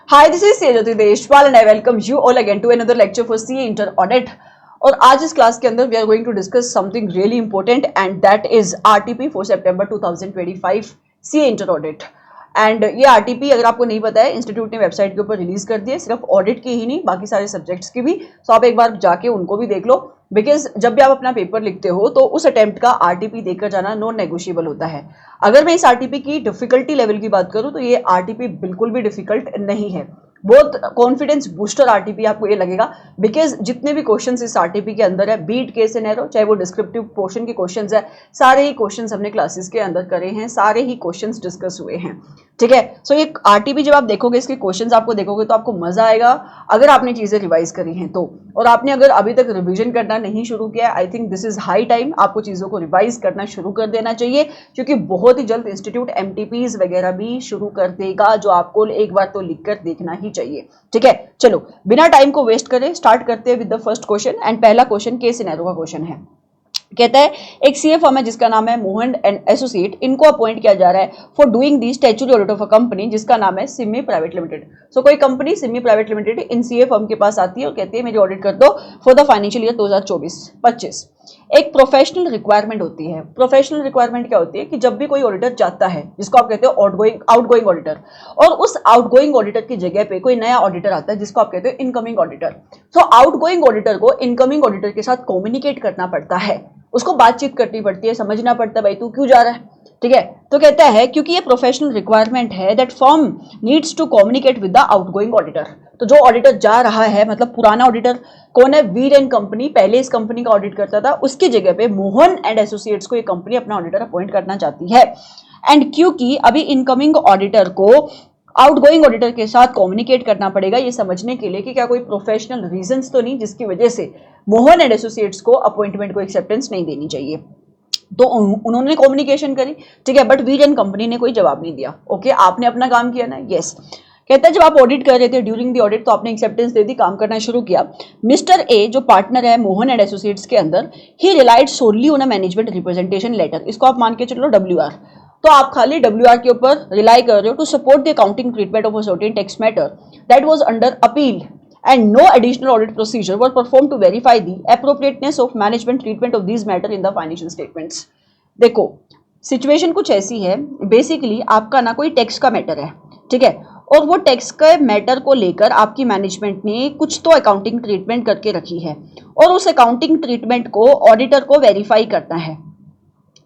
Hi, this is Sejati Deshwal and I welcome you all again to another lecture for CA Inter Audit. और आज इस class के अंदर we are going to discuss something really important and that is RTP for सितंबर 2025 CA inter audit. And ये RTP अगर आपको नहीं पता है, इंस्टीट्यूट ने वेबसाइट के ऊपर रिलीज कर दिया, सिर्फ ऑडिट की ही नहीं बाकी सारे सब्जेक्ट्स की भी। सो आप एक बार जाके उनको भी देख लो, बिकॉज जब भी आप अपना पेपर लिखते हो तो उस अटेम्प्ट का आरटीपी देकर जाना नॉन नेगोशिएबल होता है। अगर मैं इस आरटीपी की डिफिकल्टी लेवल की बात करूं तो ये आरटीपी बिल्कुल भी डिफिकल्ट नहीं है, बहुत कॉन्फिडेंस बूस्टर आरटीपी आपको ये लगेगा, बिकॉज जितने भी क्वेश्चंस इस आरटीपी के अंदर है, बीट केस सिनेरियो, चाहे वो डिस्क्रिप्टिव पोर्शन के क्वेश्चंस है, सारे ही क्वेश्चंस हमने क्लासेस के अंदर करे हैं, सारे ही क्वेश्चंस डिस्कस हुए हैं। ठीक है, सो ये आरटीपी जब आप देखोगे, इसके क्वेश्चंस आपको देखोगे तो आपको मजा आएगा अगर आपने चीजें रिवाइज करी हैं तो। और आपने अगर अभी तक रिवीजन करना नहीं शुरू किया, I think this is high time आपको चीजों को रिवाइज करना शुरू कर देना चाहिए, क्योंकि बहुत ही जल्द इंस्टीट्यूट एमटीपीज वगैरह भी शुरू कर देगा, जो आपको एक बार तो लिखकर देखना ही चाहिए। ठीक है, चलो बिना टाइम को वेस्ट करें स्टार्ट करते हैं with the first question. And पहला क्वेश्चन केस सिनेरियो का क्वेश्चन है। कहता है एक सीए फर्म है जिसका नाम है मोहन एंड एसोसिएट, इनको अपॉइंट किया जा रहा है for doing the statutory audit of a company जिसका नाम है सिमी प्राइवेट लिमिटेड। सो कोई कंपनी सिमी प्राइवेट लिमिटेड इन सीए फर्म के पास आती है और कहती है मेरी ऑडिट कर दो फॉर द फाइनेंशियल ईयर 2024-25। एक प्रोफेशनल रिक्वायरमेंट होती है। प्रोफेशनल रिक्वायरमेंट क्या होती है कि जब भी कोई ऑडिटर जाता है, जिसको आप कहते हो आउटगोइंग ऑडिटर, और उस आउटगोइंग ऑडिटर की जगह पे कोई नया ऑडिटर आता है जिसको आप कहते हो इनकमिंग ऑडिटर। सो आउटगोइंग ऑडिटर को इनकमिंग ऑडिटर के साथ कम्युनिकेट करना पड़ता है, उसको बातचीत करनी पड़ती है, समझना पड़ता है भाई तू क्यों जा रहा है। ठीक है, तो कहता है क्योंकि ये प्रोफेशनल रिक्वायरमेंट है that firm needs to communicate with the outgoing auditor. तो जो ऑडिटर जा रहा है, मतलब पुराना ऑडिटर कौन है, वीर एंड कंपनी, पहले इस कंपनी का ऑडिट करता था, उसकी जगह पे मोहन एंड एसोसिएट्स को ये कंपनी अपना ऑडिटर अपॉइंट करना चाहती है। एंड क्योंकि अभी इनकमिंग ऑडिटर को आउटगोइंग ऑडिटर के साथ कम्युनिकेट करना पड़ेगा, ये समझने के लिए कि क्या कोई प्रोफेशनल रीजंस तो नहीं जिसकी वजह से मोहन एंड एसोसिएट्स को अपॉइंटमेंट को एक्सेप्टेंस नहीं देनी चाहिए। तो उन्होंने कम्युनिकेशन करी, ठीक है, बट वीर एंड कंपनी ने कोई जवाब नहीं दिया। ओके, आपने अपना काम किया ना, यस। कहता है जब आप ऑडिट कर रहे थे ड्यूरिंग द ऑडिट तो आपने एक्सेप्टेंस दे दी, काम करना शुरू किया। मिस्टर ए जो पार्टनर है मोहन एंड एसोसिएट्स के अंदर, he relied solely on a management representation letter, इसको आप मान के चलो WR। तो आप खाली WR के ऊपर रिलाई कर रहे हो to support the accounting treatment of a certain tax matter that was under appeal and no additional audit procedure were performed to verify the appropriateness of management treatment of these matter in the financial statements। देखो situation कुछ ऐसी है, basically आपका ना कोई tax का matter है, ठीक है, और वो टैक्स के मैटर को लेकर आपकी मैनेजमेंट ने कुछ तो अकाउंटिंग ट्रीटमेंट करके रखी है, और उस अकाउंटिंग ट्रीटमेंट को ऑडिटर को वेरीफाई करना है,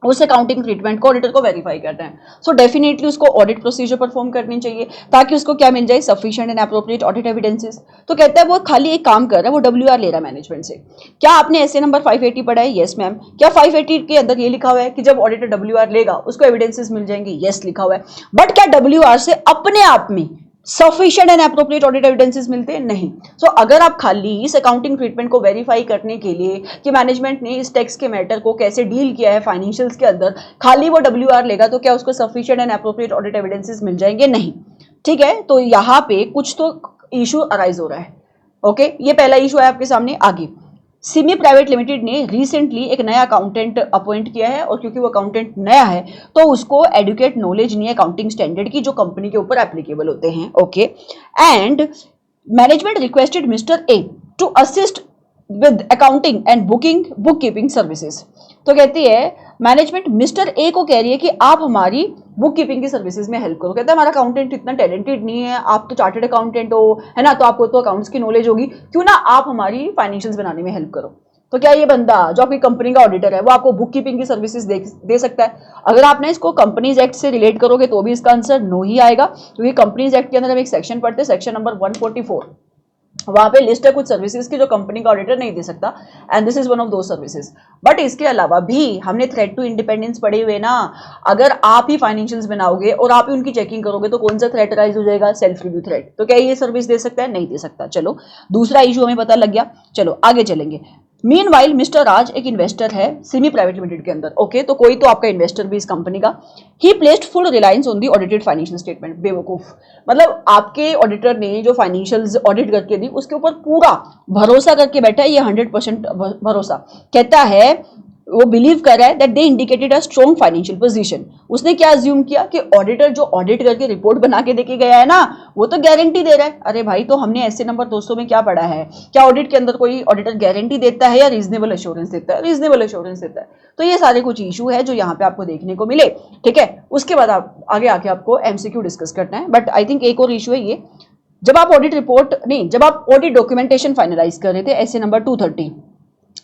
उस अकाउंटिंग ट्रीटमेंट को ऑडिटर को वेरीफाई करना है। सो डेफिनेटली उसको ऑडिट प्रोसीजर परफॉर्म करनी चाहिए ताकि उसको क्या मिल जाए, sufficient and appropriate audit evidences. तो कहता है वो खाली एक काम कर रहा है, वो WR ले रहा है मैनेजमेंट से। क्या आपने एसए नंबर 580 पढ़ा है? Yes ma'am. क्या 580 के अंदर ये लिखा हुआ है कि जब ऑडिटर WR लेगा उसको एविडेंसेस मिल जाएंगे? यस लिखा हुआ है। बट क्या WR से अपने आप में sufficient and appropriate audit evidences मिलते हैं? नहीं। सो अगर आप खाली इस अकाउंटिंग ट्रीटमेंट को वेरीफाई करने के लिए कि मैनेजमेंट ने इस टैक्स के मैटर को कैसे डील किया है फाइनेंशियल्स के अंदर, खाली वो WR लेगा तो क्या उसको sufficient and appropriate audit evidences मिल जाएंगे? नहीं। ठीक है, तो यहाँ पे कुछ तो इशू अराइज हो रहा है। ओके, ये पहला इशू है आपके सामने। आगे सिमी प्राइवेट लिमिटेड ने रिसेंटली एक नया अकाउंटेंट अपॉइंट किया है, और क्योंकि वो अकाउंटेंट नया है तो उसको एडुकेट नॉलेज नहीं है अकाउंटिंग स्टैंडर्ड की जो कंपनी के ऊपर एप्लीकेबल होते हैं। Okay, and management requested mister A to assist with accounting and book keeping services. तो कहती है मैनेजमेंट मिस्टर ए को कह रही है कि आप हमारी बुक कीपिंग की सर्विसेज में हेल्प करो। कहता है हमारा अकाउंटेंट इतना टैलेंटेड नहीं है, आप तो चार्टर्ड अकाउंटेंट हो, है ना, तो आपको तो अकाउंट्स की नॉलेज होगी, क्यों ना आप हमारी फाइनेंशियल्स बनाने में हेल्प करो। तो क्या ये बंदा जो आपकी कंपनी का ऑडिटर है वो आपको बुक कीपिंग की सर्विसेज दे सकता है? अगर आपने इसको कंपनीज एक्ट से रिलेट करोगे तो भी इसका आंसर नो ही आएगा, क्योंकि कंपनीज एक्ट के अंदर हम एक सेक्शन पढ़ते हैं, सेक्शन नंबर 144, वहां पे लिस्ट है कुछ सर्विसेज की जो कंपनी का ऑडिटर नहीं दे सकता, and this is one of दो सर्विसेज। बट इसके अलावा भी हमने थ्रेट टू इंडिपेंडेंस पढ़े हुए ना, अगर आप ही फाइनेंशियल्स बनाओगे और आप ही उनकी चेकिंग करोगे तो कौन सा थ्रेट राइज हो जाएगा? Self review threat. तो क्या ये सर्विस दे सकता है? नहीं दे सकता। चलो दूसरा इशू हमें पता लग गया, चलो आगे चलेंगे। मीनवाइल मिस्टर राज एक इन्वेस्टर है सिमी प्राइवेट लिमिटेड के अंदर। ओके, तो कोई तो आपका इन्वेस्टर भी इस कंपनी का। ही placed full reliance on the audited financial statement. बेवकूफ, मतलब आपके ऑडिटर ने जो फाइनेंशियल्स ऑडिट करके दी उसके ऊपर पूरा भरोसा करके बैठा है, ये 100% भरोसा। कहता है वो बिलीव कर रहा है that they indicated a strong financial position. उसने क्या अज्यूम किया कि ऑडिटर जो ऑडिट करके रिपोर्ट बना के देके गया है ना, वो तो गारंटी दे रहा है। अरे भाई, तो हमने ऐसे नंबर 200 में क्या पढ़ा है, क्या ऑडिट के अंदर कोई ऑडिटर गारंटी देता है या रीजनेबल एश्योरेंस देता है? रीजनेबल एश्योरेंस देता है। तो ये सारे कुछ इशू है जो यहाँ पे आपको देखने को मिले, ठीक है। उसके बाद आप आगे आके आपको एमसीक्यू डिस्कस करना है, बट आई थिंक एक और इशू है ये, जब आप ऑडिट रिपोर्ट नहीं, जब आप ऑडिट डॉक्यूमेंटेशन फाइनलाइज कर रहे थे, ऐसे नंबर 230,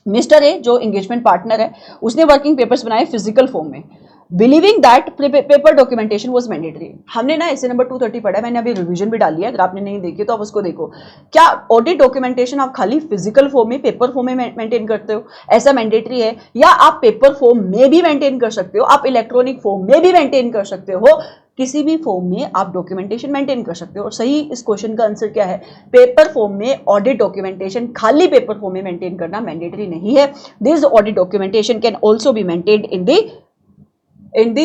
मिस्टर ए जो एंगेजमेंट पार्टनर है उसने वर्किंग पेपर्स बनाए फिजिकल फॉर्म में, believing that paper documentation was mandatory. हमने ना ऐसे नंबर 230 पढ़ा है, मैंने अभी रिवीजन भी डाली है, अगर आपने नहीं देखी तो आप उसको देखो। क्या ऑडिट डॉक्यूमेंटेशन आप खाली फिजिकल फॉर्म में, पेपर फॉर्म में मेंटेन करते हो, ऐसा मैंडेटरी है, या आप पेपर फॉर्म में भी मेंटेन कर सकते हो, आप इलेक्ट्रॉनिक फॉर्म में भी मेंटेन कर सकते हो, किसी भी फॉर्म में आप डॉक्यूमेंटेशन मेंटेन कर सकते हो। और सही इस क्वेश्चन का आंसर क्या है, पेपर फॉर्म में ऑडिट डॉक्यूमेंटेशन खाली पेपर फॉर्म में मेंटेन करना मैंडेटरी नहीं है। This audit documentation can also be maintained in the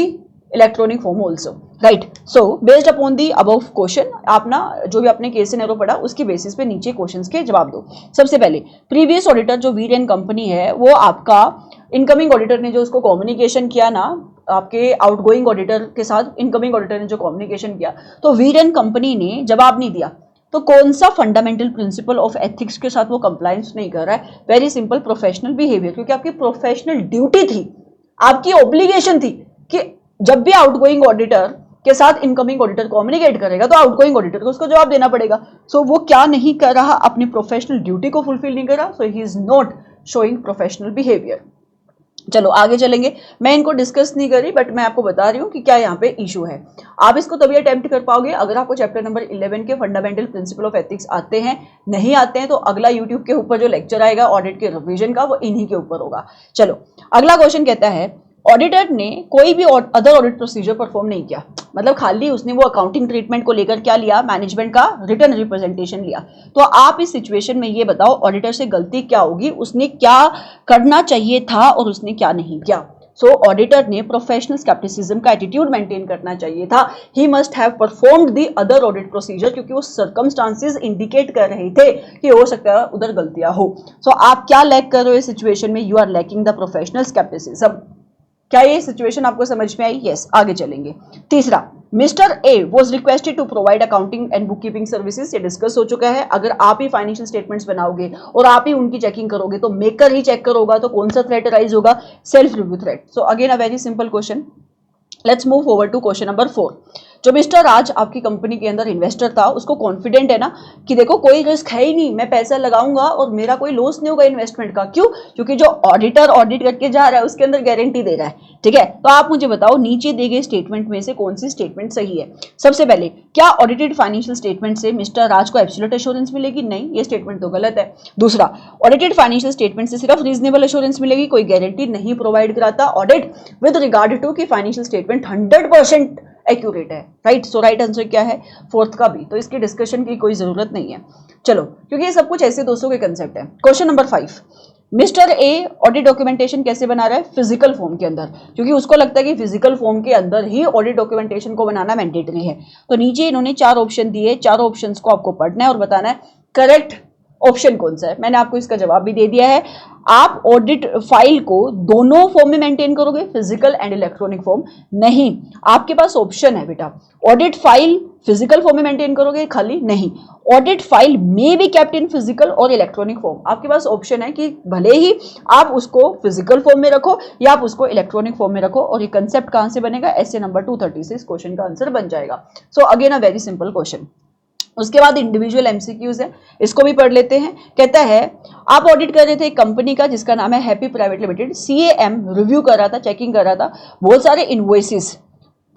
electronic form also, right? So based upon the above question, आप ना जो भी आपने केस सिनेरियो पढ़ा उसकी बेसिस पे नीचे क्वेश्चंस के जवाब दो। सबसे पहले प्रीवियस ऑडिटर जो वीर एंड कंपनी है, वो आपका इनकमिंग ऑडिटर ने जो उसको कम्युनिकेशन किया ना, आपके आउटगोइंग ऑडिटर के साथ इनकमिंग ऑडिटर ने जो कम्युनिकेशन किया, तो वीर एंड कंपनी ने जवाब नहीं दिया, तो कौन सा फंडामेंटल प्रिंसिपल ऑफ एथिक्स के साथ वो कंप्लायंस नहीं कर रहा है? वेरी सिंपल, प्रोफेशनल बिहेवियर, क्योंकि आपकी प्रोफेशनल ड्यूटी थी, आपकी ऑब्लिगेशन थी कि जब भी आउटगोइंग ऑडिटर के साथ इनकमिंग ऑडिटर कम्युनिकेट करेगा तो आउटगोइंग ऑडिटर को उसको जवाब देना पड़ेगा। सो वो क्या नहीं कर रहा, अपनी प्रोफेशनल ड्यूटी को फुलफिल नहीं कर रहा, so he is not showing professional behaviour. चलो आगे चलेंगे, मैं इनको डिस्कस नहीं करी, बट मैं आपको बता रही हूँ कि क्या यहाँ पे इशू है। आप इसको तभी अटेम्प्ट कर पाओगे अगर आपको चैप्टर नंबर 11 के फंडामेंटल प्रिंसिपल ऑफ एथिक्स आते हैं। नहीं आते हैं तो अगला यूट्यूब के ऊपर जो लेक्चर आएगा ऑडिट के रिवीजन का, वो इन्हीं के ऊपर होगा। चलो अगला क्वेश्चन कहता है, ऑडिटर ने कोई भी अदर ऑडिट प्रोसीजर परफॉर्म नहीं किया, मतलब खाली उसने वो अकाउंटिंग ट्रीटमेंट को लेकर क्या लिया, मैनेजमेंट का रिटर्न रिप्रेजेंटेशन लिया। तो आप इस सिचुएशन में ये बताओ ऑडिटर से गलती क्या होगी, उसने क्या करना चाहिए था और उसने क्या नहीं किया। सो ऑडिटर ने प्रोफेशनल स्केप्टिसिज्म का एटीट्यूड मेंटेन करना चाहिए था। He must have performed the other audit procedure, क्योंकि वो सर्कमस्टांसेस इंडिकेट कर रहे थे कि हो सकता है उधर गलतियां हो। सो आप क्या लैक कर रहे हो इस सिचुएशन में, you are lacking the professional scepticism. क्या ये सिचुएशन आपको समझ में आई? यस, आगे चलेंगे। तीसरा, mister A was requested to provide accounting and book keeping services, ये डिस्कस हो चुका है। अगर आप ही फाइनेंशियल स्टेटमेंट्स बनाओगे और आप ही उनकी चेकिंग करोगे तो मेकर ही चेक करोगा, तो कौन सा थ्रेट राइज होगा, self review threat. So again a very simple question, let's move forward to question number 4। जो मिस्टर राज आपकी कंपनी के अंदर इन्वेस्टर था, उसको कॉन्फिडेंट है ना कि देखो कोई रिस्क है ही नहीं, मैं पैसा लगाऊंगा और मेरा कोई लॉस नहीं होगा इन्वेस्टमेंट का। क्यों? क्योंकि जो ऑडिटर ऑडिट करके जा रहा है उसके अंदर गारंटी दे रहा है, ठीक है। तो आप मुझे बताओ नीचे दिए गए स्टेटमेंट में से कौन सी स्टेटमेंट सही है। सबसे पहले, क्या ऑडिटेड फाइनेंशियल स्टेटमेंट से मिस्टर राज को एब्सोल्यूट एश्योरेंस मिलेगी? नहीं, ये स्टेटमेंट तो गलत है। दूसरा, ऑडिटेड फाइनेंशियल स्टेटमेंट से सिर्फ रीजनेबल एश्योरेंस मिलेगी, कोई गारंटी नहीं प्रोवाइड कराता ऑडिट विद रिगार्ड टू कि फाइनेंशियल स्टेटमेंट 100% एक्यूरेट है, राइट। सो राइट आंसर क्या है, फोर्थ का भी। तो इसकी डिस्कशन की कोई जरूरत नहीं है, चलो, क्योंकि ये सब कुछ ऐसे दोस्तों के कंसेप्ट है। Question number 5, mister A audit documentation कैसे बना रहा है? फिजिकल फॉर्म के अंदर, क्योंकि उसको लगता है कि फिजिकल फॉर्म के अंदर ही ऑडिट डॉक्यूमेंटेशन को बनाना मैंडेटरी है। तो नीचे इन्होंने 4 ऑप्शन दिए, चारों ऑप्शंस को आपको पढ़ना है और बताना है करेक्ट ऑप्शन कौन सा है। मैंने आपको इसका जवाब भी दे दिया है। आप ऑडिट फाइल को दोनों फॉर्म में मेंटेन करोगे, फिजिकल एंड इलेक्ट्रॉनिक फॉर्म? नहीं, आपके पास ऑप्शन है बेटा, ऑडिट फाइल फिजिकल फॉर्म में मेंटेन करोगे खाली? नहीं, ऑडिट फाइल में भी केप्ट इन फिजिकल और इलेक्ट्रॉनिक फॉर्म। आपके पास ऑप्शन है कि भले ही आप उसको फिजिकल फॉर्म में रखो या आप उसको इलेक्ट्रॉनिक फॉर्म में रखो। और ये कंसेप्ट कहां से बनेगा? ऐसे नंबर 230 से इस क्वेश्चन का आंसर बन जाएगा। सो again a very simple question. उसके बाद इंडिविजुअल एमसीक्यूज है, इसको भी पढ़ लेते हैं। कहता है आप ऑडिट कर रहे थे एक कंपनी का जिसका नाम है happy private limited, CAM review कर रहा था, चेकिंग कर रहा था बहुत सारे इनवॉइसेस,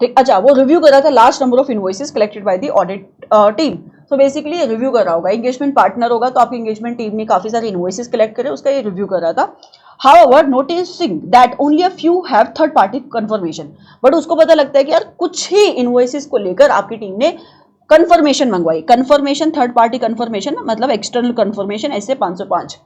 ठीक। अच्छा, वो रिव्यू कर रहा था large number of invoices collected by the audit team. तो बेसिकली रिव्यू कर रहा होगा, एंगेजमेंट पार्टनर होगा, तो आपकी एंगेजमेंट टीम ने काफी सारे इनवॉइसेस कलेक्ट करे, उसका ये रिव्यू कर रहा था। However, noticing that only a few have third party confirmation, but उसको पता लगता है कि यार कुछ ही इनवॉइसेस को लेकर आपकी टीम ने कंफर्मेशन मंगवाई। कंफर्मेशन, थर्ड पार्टी कंफर्मेशन मतलब एक्सटर्नल कंफर्मेशन, ऐसे 505।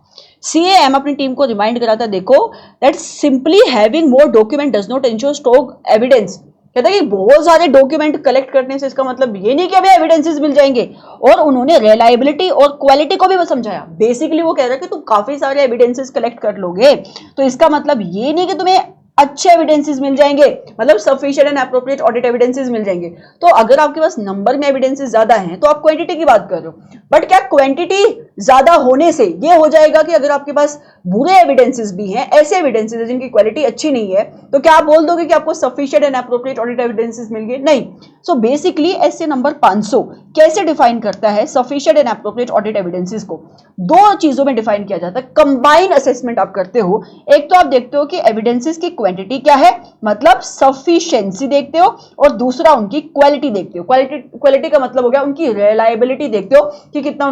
सीएएम अपनी टीम को रिमाइंड कराता, देखो that simply having more document does not ensure strong evidence. कहता है कि बहुत सारे डॉक्यूमेंट कलेक्ट करने से इसका मतलब ये नहीं कि हमें एविडेंसेस मिल जाएंगे, और उन्होंने रिलायबिलिटी और क्वालिटी को भी समझाया। बेसिकली वो कह रहा है कि तुम काफी सारे एविडेंसेस कलेक्ट कर लोगे तो इसका मतलब ये नहीं कि तुम्हें अच्छे एविडेंसेस मिल जाएंगे, मतलब sufficient and appropriate audit evidences मिल जाएंगे। तो अगर आपके पास नंबर में एविडेंसेस ज्यादा हैं तो आप क्वांटिटी की बात कर रहे हो, बट क्या क्वांटिटी ज्यादा होने से ये हो जाएगा कि अगर आपके पास बुरे एविडेंसेस भी हैं, ऐसे एविडेंसेस हैं जिनकी क्वालिटी अच्छी नहीं है, तो क्या आप बोल दोगे कि आपको sufficient and appropriate audit evidences मिल गए? नहीं। सो बेसिकली एसए नंबर 500 कैसे डिफाइन करता है sufficient and appropriate audit evidences को? दो चीजों में डिफाइन किया जाता है। कंबाइन असेसमेंट आप करते हो, एक तो आप देखते हो कि एविडेंसेस की क्वांटिटी क्या है, मतलब सफिशिएंसी देखते हो, और दूसरा उनकी क्वालिटी देखते हो। क्वालिटी का मतलब हो गया उनकी रिलायबिलिटी देखते हो कि कितना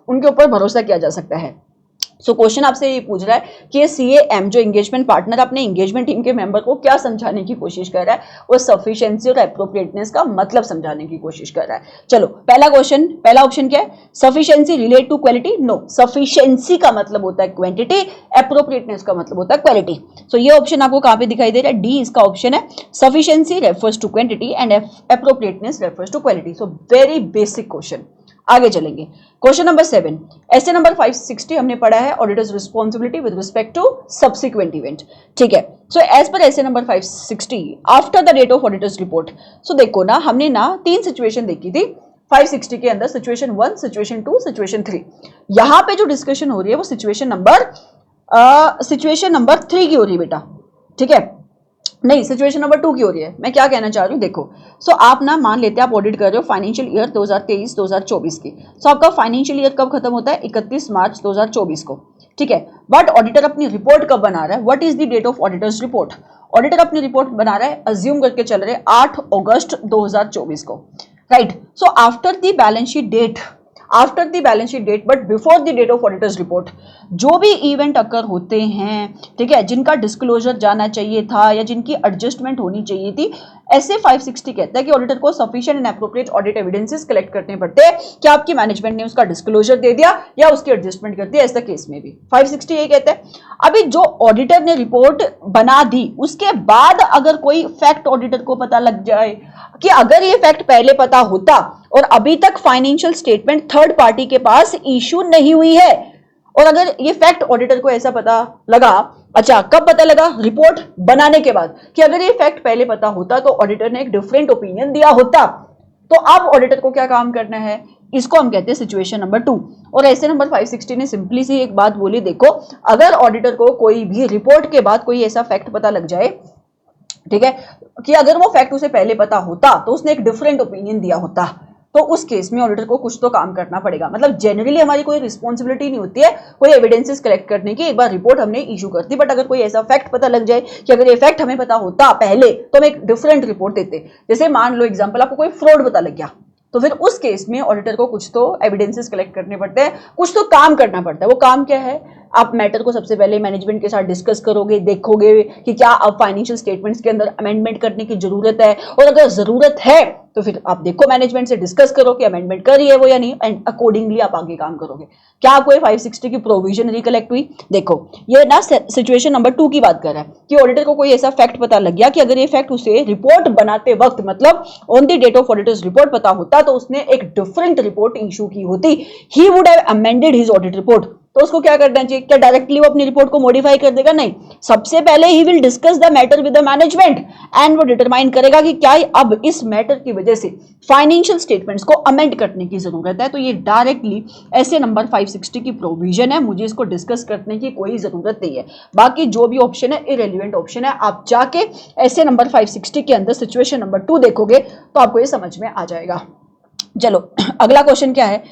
उनके ऊपर भरोसा किया जा सकता है। सो क्वेश्चन आपसे ये पूछ रहा है कि सीएएम जो एंगेजमेंट पार्टनर अपने एंगेजमेंट टीम के मेंबर को क्या समझाने की कोशिश कर रहा है? वो सफिशिएंसी और एप्रोप्रिएटनेस का मतलब समझाने की कोशिश कर रहा है। चलो पहला ऑप्शन क्या है? Sufficiency relate to quality? No, sufficiency का मतलब होता है क्वांटिटी, एप्रोप्रिएटनेस का मतलब होता है क्वालिटी। सो ये ऑप्शन आपको कहां पे दिखाई दे रहा है? डी इसका ऑप्शन है। Sufficiency refers to quantity and appropriateness refers to quality. So very basic question. आगे चलेंगे, क्वेश्चन नंबर 7। ऐसे नंबर 560 हमने पढ़ा है auditor's responsibility with respect to subsequent event. ठीक है, so as per SA number 560 after the date of auditor's report. So देखो ना, हमने ना 3 सिचुएशन देखी थी 560 के अंदर, सिचुएशन 1, सिचुएशन 2, सिचुएशन 3। यहां पे जो डिस्कशन हो रही है वो सिचुएशन नंबर 3 की हो रही है बेटा। ठीक है, नहीं, सिचुएशन नंबर 2 की हो रही है। मैं क्या कहना चाह रही हूँ, देखो, सो आप ना मान लेते हैं आप ऑडिट कर रहे हो फाइनेंशियल ईयर 2023-2024 की। सो आपका फाइनेंशियल ईयर कब खत्म होता है? 31 मार्च 2024 को। ठीक है, बट ऑडिटर अपनी रिपोर्ट कब बना रहा है? What is the date of auditor's report? Auditor अपनी रिपोर्ट बना रहा है, अज्यूम करके चल रहे 8 अगस्त 2024 को, right? So after the balance sheet date but before the date of auditor's report, जो भी इवेंट अकर होते हैं, ठीक है, जिनका डिस्क्लोजर जाना चाहिए था या जिनकी एडजस्टमेंट होनी चाहिए थी, ऐसे 560 कहता है कि ऑडिटर को sufficient and appropriate audit evidences collect करने पड़ते हैं कि आपकी मैनेजमेंट ने उसका डिस्क्लोजर दे दिया या उसकी एडजस्टमेंट कर दिया। ऐसा केस में भी 560 ये कहता है। अभी जो ऑडिटर ने रिपोर्ट बना दी उसके बाद अगर कोई फैक्ट ऑडिटर को पता लग जाए कि अगर ये फैक्ट पहले पता होता और अभी तक फाइनेंशियल स्टेटमेंट थर्ड पार्टी के पास इश्यू नहीं हुई है, और अगर ये फैक्ट ऑडिटर को ऐसा पता लगा, अच्छा कब पता लगा? रिपोर्ट बनाने के बाद, कि अगर ये फैक्ट पहले पता होता तो ऑडिटर ने एक डिफरेंट ओपिनियन दिया होता। तो अब ऑडिटर को क्या काम करना है? इसको हम कहते हैं सिचुएशन नंबर 2। और ऐसे नंबर 560 ने सिंपली सी एक बात बोली, देखो, अगर ऑडिटर को कोई भी रिपोर्ट के बाद कोई ऐसा फैक्ट पता लग जाए, ठीक है, कि अगर वो फैक्ट उसे पहले पता होता तो उसने एक डिफरेंट ओपिनियन दिया होता, तो उस केस में ऑडिटर को कुछ तो काम करना पड़ेगा। मतलब जनरली हमारी कोई रिस्पॉन्सिबिलिटी नहीं होती है कोई एविडेंसेस कलेक्ट करने की, एक बार रिपोर्ट हमने इशू कर दी, बट अगर कोई ऐसा फैक्ट पता लग जाए कि अगर ये फैक्ट हमें पता होता पहले तो हम एक डिफरेंट रिपोर्ट देते। जैसे मान लो एग्जांपल, आपको कोई फ्रॉड पता लग गया, तो फिर उस केस में ऑडिटर को कुछ तो एविडेंसेस कलेक्ट करने पड़ते हैं, कुछ तो काम करना पड़ता है। वो काम क्या है? आप मैटर को सबसे पहले मैनेजमेंट के साथ डिस्कस करोगे, देखोगे कि क्या अब फाइनेंशियल स्टेटमेंट्स के अंदर अमेंडमेंट करने की जरूरत है, और अगर जरूरत है तो फिर आप देखो मैनेजमेंट से डिस्कस करो कि अमेंडमेंट करी है वो या नहीं, एंड अकॉर्डिंगली आप आगे काम करोगे। क्या आपको 560 की प्रोविजन रिकलेक्ट हुई? देखो, ये ना सिचुएशन नंबर 2 की बात कर रहा है कि ऑडिटर को कोई ऐसा फैक्ट पता लग गया कि अगर ये फैक्ट उसे रिपोर्ट बनाते वक्त, मतलब on the date of auditor's report पता होता, तो उसने एक डिफरेंट रिपोर्ट इशू की होती। He would have amended his audit report. तो उसको क्या करना चाहिए? क्या डायरेक्टली वो अपनी रिपोर्ट को मॉडिफाई कर देगा? नहीं, सबसे पहले he will discuss the matter with the management and वो डिटरमाइन करेगा कि क्या अब इस मैटर की वजह से फाइनेंशियल स्टेटमेंट्स को अमेंड करने की जरूरत है। तो ये डायरेक्टली ऐसे नंबर 560 की प्रोविजन है, मुझे इसको डिस्कस करने की कोई जरूरत नहीं है। बाकी जो भी ऑप्शन है इररिलेवेंट ऑप्शन है। आप जाके ऐसे नंबर 560 के अंदर सिचुएशन नंबर 2 देखोगे तो आपको ये समझ में आ जाएगा। चलो अगला क्वेश्चन क्या है?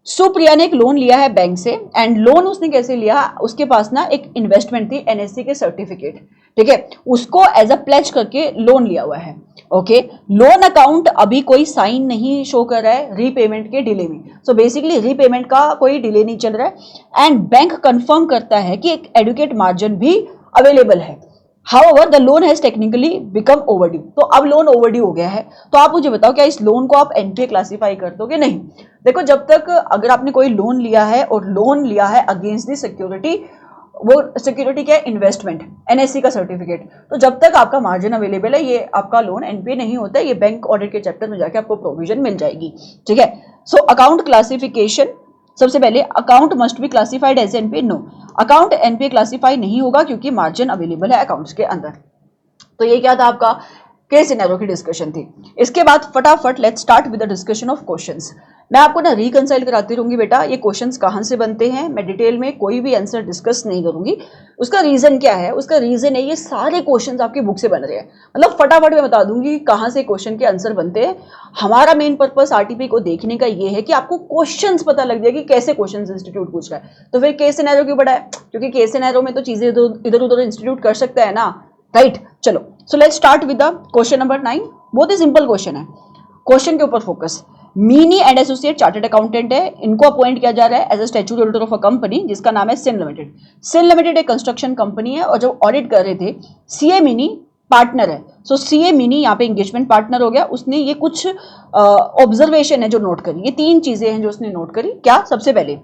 सुप्रिया ने एक लोन लिया है बैंक से, एंड लोन उसने कैसे लिया? उसके पास ना एक इन्वेस्टमेंट थी एनएससी के सर्टिफिकेट, ठीक है, उसको एज अ प्लेज करके लोन लिया हुआ है। ओके, लोन अकाउंट अभी कोई साइन नहीं शो कर रहा है रीपेमेंट के डिले में। सो बेसिकली रीपेमेंट का कोई डिले नहीं चल रहा है, एंड बैंक कंफर्म करता है कि एक एडुकेट मार्जिन भी अवेलेबल है। However, the loan has technically become overdue। तो अब लोन ओवरड्यू हो गया है। तो आप मुझे बताओ, क्या इस लोन को आप एनपीए क्लासिफाई कर दोगे? नहीं। देखो, जब तक अगर आपने कोई लोन लिया है और लोन लिया है अगेंस्ट दी सिक्योरिटी, वो सिक्योरिटी क्या है, इन्वेस्टमेंट, एनएससी का सर्टिफिकेट। तो जब तक आपका मार्जिन अवेलेबल है, ये आपका लोन एनपीए नहीं होता है, ये बैंक ऑडिट के चैप्टर में जाके आपको प्रोविजन मिल जाएगी, ठीक है। सो अकाउंट क्लासिफिकेशन, सबसे पहले account must be classified as NPA, no, account NPA classify नहीं होगा क्योंकि मार्जिन अवेलेबल है अकाउंट्स के अंदर। तो ये क्या था आपका केस सिनेरियो की डिस्कशन थी। इसके बाद फटाफट let's start with the discussion of questions. मैं आपको ना रिकंसाइल कराती रहूंगी बेटा, ये क्वेश्चंस कहाँ से बनते हैं, मैं डिटेल में कोई भी आंसर डिस्कस नहीं करूंगी। उसका रीजन क्या है, उसका रीजन है ये सारे क्वेश्चंस आपकी बुक से बन रहे हैं, मतलब फटाफट मैं बता दूंगी कहाँ से क्वेश्चन के आंसर बनते हैं। हमारा मेन पर्पस आरटीपी को देखने का ये है कि आपको क्वेश्चंस पता लग जाए कि कैसे क्वेश्चंस इंस्टीट्यूट पूछ रहा है। तो फिर केस सिनेरियो क्यों बड़ा है, क्योंकि केस सिनेरियो में तो चीजें इधर उधर इंस्टीट्यूट कर सकता है ना, राइट। चलो, so let's start with the question number 9। बहुत ही सिंपल क्वेश्चन है, क्वेश्चन के ऊपर फोकस। मीनी एंड एसोसिएट चार्टर्ड अकाउंटेंट है, इनको अपॉइंट किया जा रहा है as a statutory auditor of a company जिसका नाम है सिन लिमिटेड। सिन लिमिटेड एक कंस्ट्रक्शन कंपनी है और जो ऑडिट कर रहे थे सीए मिनी पार्टनर है। सो सीए मिनी यहाँ पे एंगेजमेंट पार्टनर हो गया। उसने ये कुछ ऑब्जर्वेशन है जो नोट करी, ये 3 चीजें हैं जो उसने नोट करी। क्या, सबसे पहले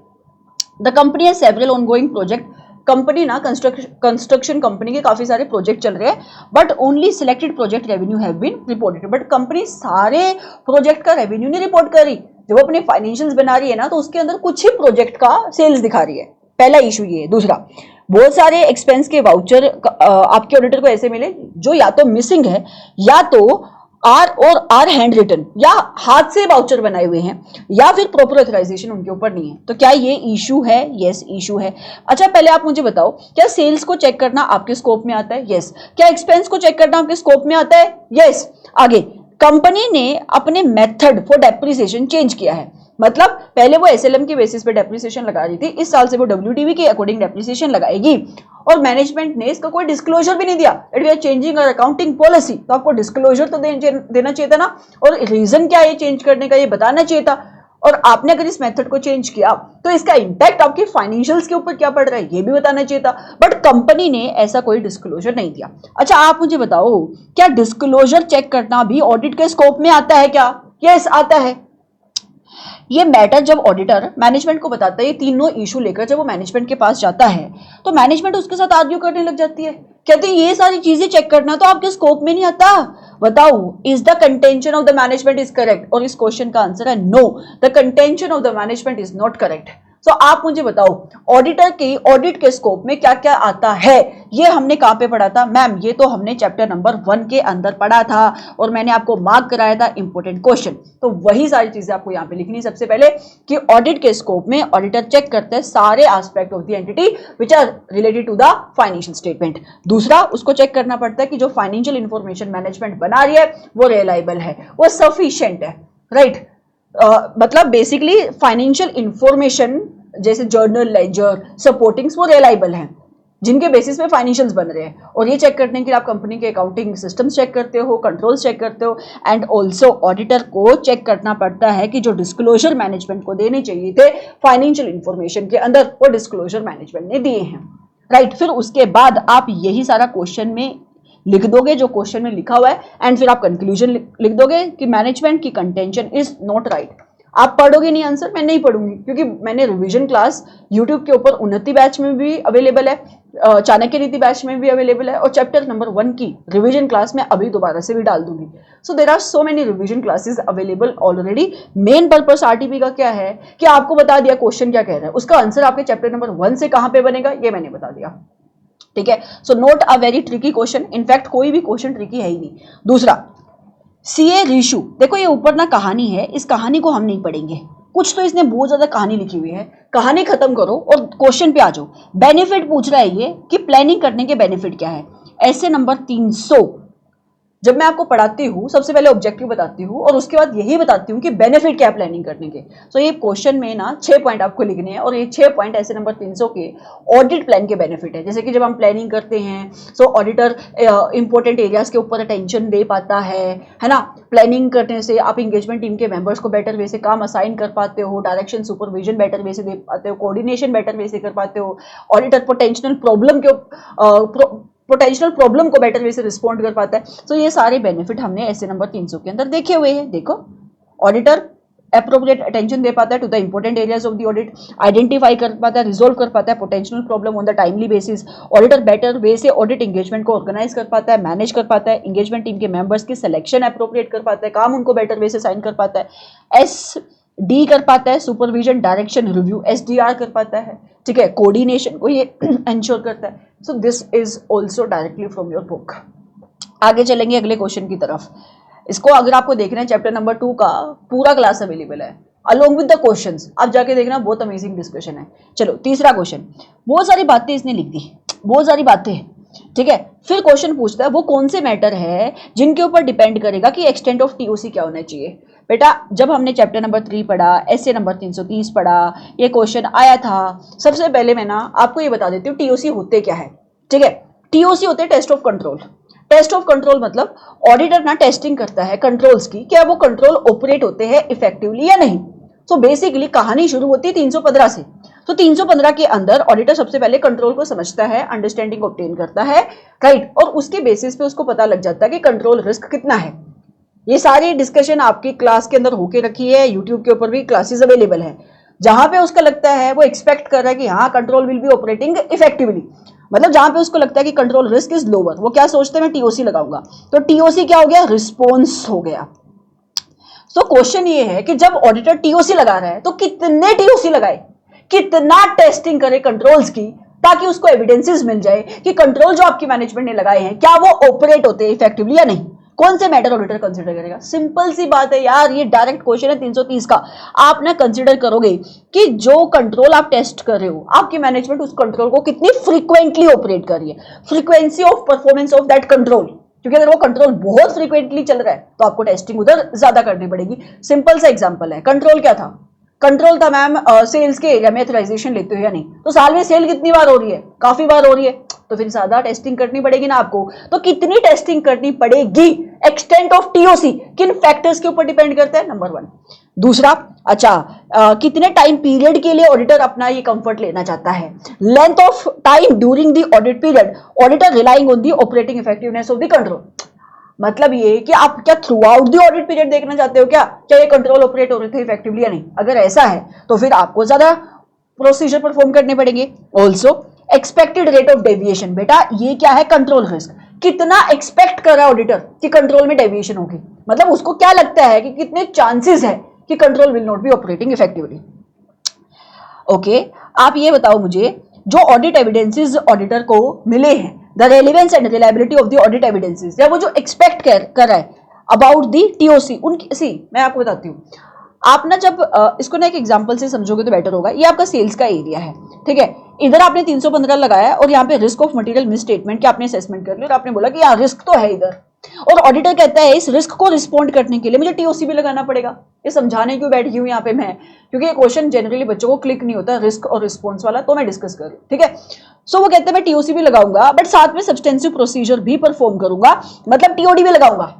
the company has several ongoing project, company ना कंस्ट्रक्शन कंपनी के काफी सारे प्रोजेक्ट चल रहे हैं, but only selected project revenue have been reported. But company सारे प्रोजेक्ट का रेवेन्यू नहीं रिपोर्ट कर रही। जब वो अपने फाइनेंशियल्स बना रही है ना, तो उसके अंदर कुछ ही प्रोजेक्ट का सेल्स दिखा रही है। पहला इशू ये है। दूसरा, बहुत सारे एक्सपेंस के वाउचर आपके ऑडिटर को ऐसे मिले जो या तो मिसिंग है, या तो आर हैंड रिटन, या हाथ से वाउचर बनाए हुए हैं, या फिर प्रॉपर ऑथराइजेशन उनके ऊपर नहीं है। तो क्या ये इशू है? यस, इशू है। अच्छा, पहले आप मुझे बताओ, क्या सेल्स को चेक करना आपके स्कोप में आता है? यस। क्या एक्सपेंस को चेक करना आपके स्कोप में आता है? यस। आगे, कंपनी ने अपने मेथड फॉर डेप्रिसिएशन चेंज किया है, मतलब पहले वो एसएलएम के बेसिस पे डेप्रिसिएशन लगा रही थी, इस साल से वो डब्ल्यूटीवी के अकॉर्डिंग डेप्रिसिएशन लगाएगी। और मैनेजमेंट ने इसका कोई डिस्क्लोजर भी नहीं दिया, it we are changing our accounting policy. तो आपको डिस्क्लोजर तो देना चाहिए था ना, और रीजन क्या है चेंज करने का ये बताना चाहिए था। और आपने अगर इस मेथड को चेंज किया तो इसका इंपैक्ट आपके फाइनेंशियल्स के ऊपर क्या पड़ रहा है ये भी बताना चाहिए था, बट कंपनी ने ऐसा कोई डिस्क्लोजर नहीं दिया। अच्छा, आप मुझे बताओ, क्या डिस्क्लोजर चेक करना भी ऑडिट के स्कोप में आता है क्या? यस, आता है। ये मैटर जब ऑडिटर मैनेजमेंट को बताता है, ये तीनों इशू लेकर जब वो मैनेजमेंट के पास जाता है, तो मैनेजमेंट उसके साथ आर्ग्यू करने लग जाती है, कहते हैं ये सारी चीजें चेक करना तो आपके स्कोप में नहीं आता। बताओ, is the contention of the management is correct? और इस क्वेश्चन का आंसर है no, the contention of the management is not correct. तो आप मुझे बताओ, ऑडिटर की ऑडिट के स्कोप में क्या क्या आता है? ये हमने कहां पे पढ़ा था मैम? ये तो हमने चैप्टर नंबर 1 के अंदर पढ़ा था, और मैंने आपको मार्क कराया था इंपॉर्टेंट क्वेश्चन। तो वही सारी चीजें आपको यहां पे लिखनी है सबसे पहले, कि ऑडिट के स्कोप में ऑडिटर चेक करते हैं सारे aspect of the entity which are related to the financial statement. दूसरा, उसको चेक करना पड़ता है कि जो फाइनेंशियल इंफॉर्मेशन मैनेजमेंट बना रही है वो रिलायबल है, वो सफिशिएंट है, राइट। मतलब बेसिकली फाइनेंशियल इंफॉर्मेशन जैसे जर्नल, लेजर, सपोर्टिंग्स, वो रिलायबल हैं, जिनके बेसिस पे फाइनेंशियल्स बन रहे हैं। और ये चेक करने के लिए आप कंपनी के अकाउंटिंग सिस्टम्स चेक करते हो, कंट्रोल्स चेक करते हो, एंड ऑल्सो ऑडिटर को चेक करना पड़ता है कि जो डिस्क्लोजर मैनेजमेंट को देने चाहिए थे फाइनेंशियल इंफॉर्मेशन के अंदर, वो डिस्क्लोजर मैनेजमेंट ने दिए हैं, राइट। फिर उसके बाद आप यही सारा क्वेश्चन में लिख दोगे जो क्वेश्चन में लिखा हुआ है, एंड फिर आप कंक्लूजन लिख दोगे कि मैनेजमेंट की कंटेंशन इज नॉट राइट। आप पढ़ोगे नहीं आंसर, मैं नहीं पढ़ूंगी, क्योंकि मैंने रिवीजन क्लास यूट्यूब के ऊपर उन्नति बैच में भी अवेलेबल है, चाणक्य नीति बैच में भी अवेलेबल है, और चैप्टर नंबर 1 की रिवीजन क्लास में अभी दोबारा से भी डाल दूंगी। So there are so many revision classes available already. Main purpose RTP का क्या है कि आपको बता दिया क्वेश्चन क्या कह रहा है, उसका आंसर आपके चैप्टर नंबर 1 से कहां पे बनेगा ये मैंने बता दिया, ठीक है। So not a very tricky question, in fact कोई भी क्वेश्चन ट्रिकी है ही नहीं। दूसरा, सीए रिशु, देखो ये ऊपर ना कहानी है, इस कहानी को हम नहीं पढ़ेंगे, कुछ तो इसने बहुत ज्यादा कहानी लिखी हुई है, कहानी खत्म करो और क्वेश्चन पे आ जाओ। बेनिफिट पूछ रहा है ये कि प्लानिंग करने के बेनिफिट क्या है। ऐसे नंबर 300 जब मैं आपको पढ़ाती हूँ सबसे पहले ऑब्जेक्टिव बताती हूँ और उसके बाद यही बताती हूँ कि बेनिफिट क्या है प्लानिंग करने के। सो ये क्वेश्चन में ना 6 पॉइंट आपको लिखने हैं, और ये 6 पॉइंट ऐसे नंबर 300 के ऑडिट प्लान के बेनिफिट है। जैसे कि जब हम प्लानिंग करते हैं सो ऑडिटर इंपॉर्टेंट एरियाज के ऊपर अटेंशन दे पाता है ना। प्लानिंग करने से आप इंगेजमेंट टीम के मेंबर्स को बेटर वे से काम असाइन कर पाते हो, डायरेक्शन सुपरविजन बेटर वे से दे पाते हो, कोऑर्डिनेशन बेटर वे से कर पाते हो, ऑडिटर पोटेंशियल प्रॉब्लम को बेटर वे से रिस्पॉन्ड कर पाता है। तो ये सारे बेनिफिट हमने ऐसे नंबर 300 के अंदर देखे हुए हैं। देखो, ऑडिटर अप्रोप्रिएट अटेंशन दे पाता है to the important areas of the audit, identify कर पाता है, रिजोल्व कर पाता है potential problem on the timely basis, auditor better way से ऑडिट एंगेजमेंट को ऑर्गेनाइज कर पाता है, मैनेज कर पाता है, एंगेजमेंट टीम के मेंबर्स की सिलेक्शन अप्रोप्रिएट कर पाता है, काम उनको बेटर वे से साइन कर पाता है, SD कर पाता है, सुपरविजन डायरेक्शन रिव्यू SDR कर पाता है, ठीक है, कोऑर्डिनेशन को ये इंश्योर करता है। So this is also directly from your book. आगे चलेंगे अगले क्वेश्चन की तरफ। इसको अगर आपको देखना है चैप्टर नंबर 2 का पूरा क्लास अवेलेबल है अलोंग विद द क्वेश्चंस, आप जाके देखना, बहुत अमेजिंग डिस्कशन है। चलो तीसरा क्वेश्चन, बहुत सारी बातें इसने लिख दी, बहुत सारी बातें, ठीक है। फिर क्वेश्चन पूछता है वो कौन से मैटर है जिनके ऊपर डिपेंड करेगा कि एक्सटेंट ऑफ TOC क्या होना चाहिए। बेटा जब हमने चैप्टर नंबर 3 पढ़ा, ऐसे नंबर 330 पढ़ा, ये क्वेश्चन आया था। सबसे पहले मैं ना आपको ये बता देती हूँ TOC होते क्या है, ठीक है। TOC होते हैं test of control. Test of control मतलब ऑडिटर ना टेस्टिंग करता है कंट्रोल्स की, क्या वो कंट्रोल ऑपरेट होते हैं इफेक्टिवली या नहीं। सो बेसिकली कहानी शुरू होती है 315 से। तो 315 के अंदर ऑडिटर सबसे पहले कंट्रोल को समझता है, अंडरस्टैंडिंग ऑब्टेन करता है, राइट, और उसके बेसिस पे उसको पता लग जाता है कि कंट्रोल रिस्क कितना है। ये सारी डिस्कशन आपकी क्लास के अंदर होके रखी है, यूट्यूब के ऊपर भी क्लासेस अवेलेबल है। जहां पे उसका लगता है वो एक्सपेक्ट कर रहा है कि हाँ control will be operating effectively, मतलब जहां पे उसको लगता है कि कंट्रोल रिस्क इज लोअर, वो क्या सोचते हैं मैं TOC लगाऊंगा। तो TOC क्या हो गया, रिस्पॉन्स हो गया। तो क्वेश्चन ये है कि जब ऑडिटर TOC लगा रहा है तो कितने TOC लगाए, कितना टेस्टिंग करे कंट्रोल्स की, ताकि उसको एविडेंसेस मिल जाए कि कंट्रोल जो आपकी मैनेजमेंट ने लगाए हैं क्या वो ऑपरेट होते हैं इफेक्टिवली या नहीं। कौन से मैटर ऑडिटर कंसीडर करेगा, सिंपल सी बात है यार, ये डायरेक्ट क्वेश्चन है 330 का। आप ना कंसीडर करोगे कि जो कंट्रोल आप टेस्ट कर रहे हो, आपकी मैनेजमेंट उस कंट्रोल को कितनी फ्रीक्वेंटली ऑपरेट कर रही है, frequency of performance of that control. क्योंकि अगर वो कंट्रोल बहुत फ्रीक्वेंटली चल रहा है तो आपको टेस्टिंग उधर ज्यादा करनी पड़ेगी। सिंपल सा एग्जांपल है, कंट्रोल क्या था, कंट्रोल था मैम सेल्स के एरिया में एथराइजेशन लेते हो या नहीं। तो साल में सेल कितनी बार हो रही है, काफी बार हो रही है, तो फिर ज्यादा टेस्टिंग करनी पड़ेगी ना आपको। तो कितनी टेस्टिंग करनी पड़ेगी, एक्सटेंट ऑफ TOC किन फैक्टर्स के ऊपर डिपेंड करता है, नंबर 1। दूसरा, अच्छा कितने टाइम पीरियड के लिए ऑडिटर अपना ये कंफर्ट लेना चाहता है, length of time during the audit period auditor relying on the operating effectiveness of the control. मतलब ये कि आप क्या through out the audit period देखना चाहते हो, क्या ये कंट्रोल ऑपरेट हो रहे थे इफेक्टिवली या नहीं। अगर ऐसा है तो फिर आपको ज्यादा प्रोसीजर परफॉर्म करने पड़ेंगे। Also expected rate of deviation, बेटा ये क्या है, कंट्रोल रिस्क, कितना एक्सपेक्ट कर रहा है ऑडिटर कि कंट्रोल में डेविएशन होगी, मतलब उसको क्या लगता है कि कितने चांसेस है कि control will not be operating effectively. Okay, आप ये बताओ मुझे, जो ऑडिट एविडेंसेस ऑडिटर को मिले हैं, the relevance and reliability of the audit evidences, या वो जो एक्सपेक्ट कर रहा है अबाउट द TOC, उनकी सी मैं आपको बताती हूँ। आप ना जब इसको ना एक एग्जांपल से समझोगे तो बेटर होगा। ये आपका सेल्स का एरिया है, ठीक है, इधर आपने 315 लगाया और यहाँ पे रिस्क ऑफ मटेरियल मिसस्टेटमेंट की आपने असेसमेंट कर ली और आपने बोला कि यार रिस्क तो है इधर, और ऑडिटर कहता है इस रिस्क को रिस्पॉन्ड करने के लिए मुझे TOC भी लगाना पड़ेगा। ये समझाने क्यों बैठी हूँ यहाँ पे मैं, क्योंकि ये क्वेश्चन जनरली बच्चों को क्लिक नहीं होता रिस्क और रिस्पॉन्स वाला, तो मैं डिस्कस कर रही हूँ, ठीक है। सो वो कहते हैं मैं TOC भी लगाऊंगा बट साथ में सब्सटेंसिव प्रोसीजर भी परफॉर्म करूंगा, मतलब TOD भी लगाऊंगा।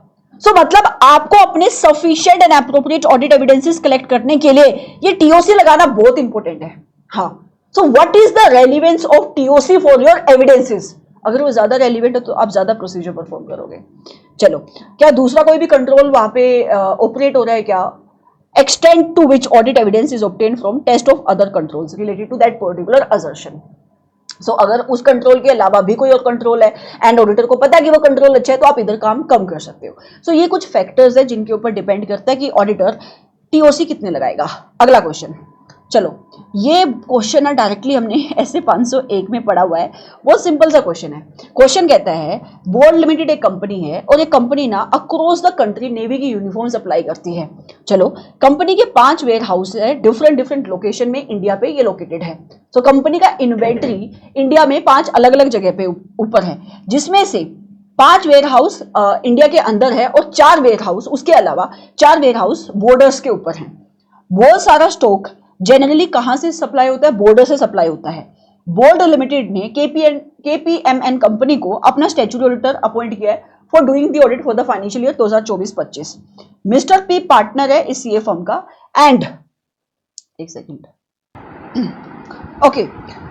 सो मतलब आपको अपने sufficient and appropriate audit evidences collect करने के लिए ये TOC लगाना बहुत इंपॉर्टेंट है। हाँ, so what is the relevance of TOC for your evidences. अगर वो ज्यादा रेलिवेंट है तो आप ज्यादा प्रोसीजर परफॉर्म करोगे। चलो, क्या दूसरा कोई भी कंट्रोल वहां पे ऑपरेट हो रहा है क्या, extent to which audit evidence is obtained from test of other controls related to that particular assertion. So अगर उस कंट्रोल के अलावा भी कोई और कंट्रोल है एंड ऑडिटर को पता है कि वो कंट्रोल अच्छा है तो आप इधर काम कम कर सकते हो। सो ये कुछ फैक्टर्स है जिनके ऊपर डिपेंड करता है कि ऑडिटर TOC कितने लगाएगा। अगला क्वेश्चन, चलो ये क्वेश्चन ना डायरेक्टली हमने ऐसे 501 में पढ़ा हुआ है, बहुत सिंपल सा क्वेश्चन है। क्वेश्चन कहता है बोर्ड लिमिटेड एक कंपनी है और एक कंपनी ना अक्रॉस द कंट्री नेवी की यूनिफॉर्म सप्लाई करती है। चलो, कंपनी के 5 वेयर हाउस है डिफरेंट लोकेशन में इंडिया पे ये लोकेटेड है। तो कंपनी का इन्वेंट्री इंडिया में 5 अलग अलग जगह पे ऊपर है, जिसमें से 5 वेयर हाउस इंडिया के अंदर है और 4 वेयर हाउस उसके अलावा 4 वेयर हाउस बॉर्डर्स के ऊपर है। बहुत सारा स्टॉक जनरली कहां से सप्लाई होता है, बॉर्डर से सप्लाई होता है। बोर्ड लिमिटेड ने KPMN कंपनी को अपना स्टैट्यूटरी ऑडिटर अपॉइंट किया है for doing the audit for the financial year 2024-25। Mister P partner है इस CA फर्म का एंड एक सेकंड, ओके,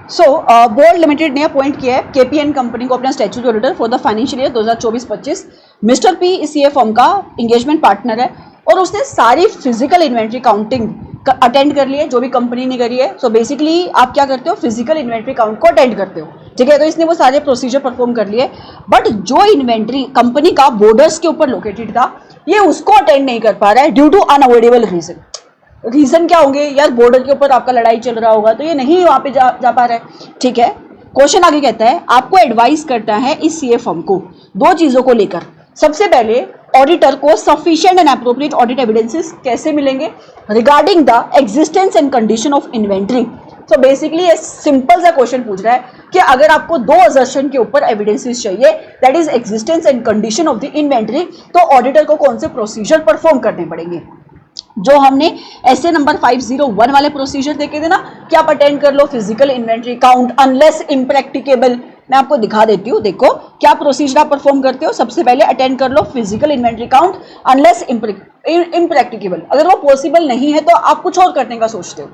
सो बोर्ड लिमिटेड ने अपॉइंट किया है KPN कंपनी को अपना statutory auditor for the financial year 2024-25। Mister P इस CA फर्म का एंगेजमेंट पार्टनर है और उसने सारी फिजिकल इन्वेंट्री काउंटिंग अटेंड कर ली है जो भी कंपनी ने करी है। सो बेसिकली आप क्या करते हो, फिजिकल इन्वेंट्री काउंट को अटेंड करते हो, ठीक है। तो इसने वो सारे प्रोसीजर परफॉर्म कर लिए, बट जो इन्वेंट्री कंपनी का बॉर्डर्स के ऊपर लोकेटेड था ये उसको अटेंड नहीं कर पा रहा है due to unavoidable reason. Reason क्या होंगे यार, बॉर्डर के ऊपर आपका लड़ाई चल रहा होगा तो ये नहीं वहां पे जा पा रहा है, ठीक है। क्वेश्चन आगे कहता है आपको एडवाइस करता है इस सीए फर्म को दो चीजों को लेकर। सबसे पहले ऑडिटर को sufficient and appropriate audit evidences कैसे मिलेंगे regarding the existence and condition of inventory. So basically ये सिंपल सा क्वेश्चन पूछ रहा है कि अगर आपको दो असर्शन के ऊपर एविडेंसेस चाहिए, that is existence and condition of the inventory, तो ऑडिटर को कौन से प्रोसीजर परफॉर्म करने पड़ेंगे। जो हमने ऐसे नंबर 501 वाले प्रोसीजर देखे थे ना कि आप अटेंड कर लो physical inventory count unless impracticable, मैं आपको दिखा देती हूँ। देखो क्या प्रोसीजर आप परफॉर्म करते हो। सबसे पहले अटेंड कर लो physical inventory count unless impracticable. अगर वो पॉसिबल नहीं है तो आप कुछ और करने का सोचते हो।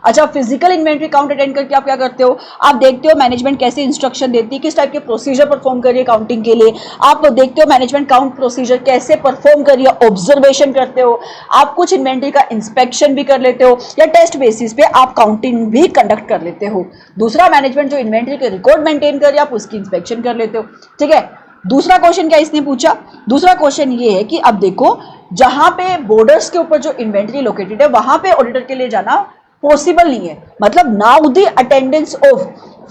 अच्छा, फिजिकल इन्वेंट्री काउंट अटेंड करके आप क्या करते हो, आप देखते हो मैनेजमेंट कैसे इंस्ट्रक्शन देती है, किस टाइप के प्रोसीजर परफॉर्म करिए काउंटिंग के लिए। आप देखते हो मैनेजमेंट काउंट प्रोसीजर कैसे परफॉर्म करिए, ऑब्जर्वेशन करते हो। आप कुछ इन्वेंट्री का इंस्पेक्शन भी कर लेते हो या टेस्ट बेसिस पे आप काउंटिंग भी कंडक्ट कर लेते हो। दूसरा, मैनेजमेंट जो इन्वेंट्री के रिकॉर्ड मेंटेन करे आप उसकी इंस्पेक्शन कर लेते हो, ठीक है। दूसरा क्वेश्चन क्या इसने पूछा, दूसरा क्वेश्चन ये है कि अब देखो जहां पे बॉर्डर्स के ऊपर जो इन्वेंट्री लोकेटेड है वहां पे ऑडिटर के लिए जाना पॉसिबल नहीं है। मतलब now the attendance of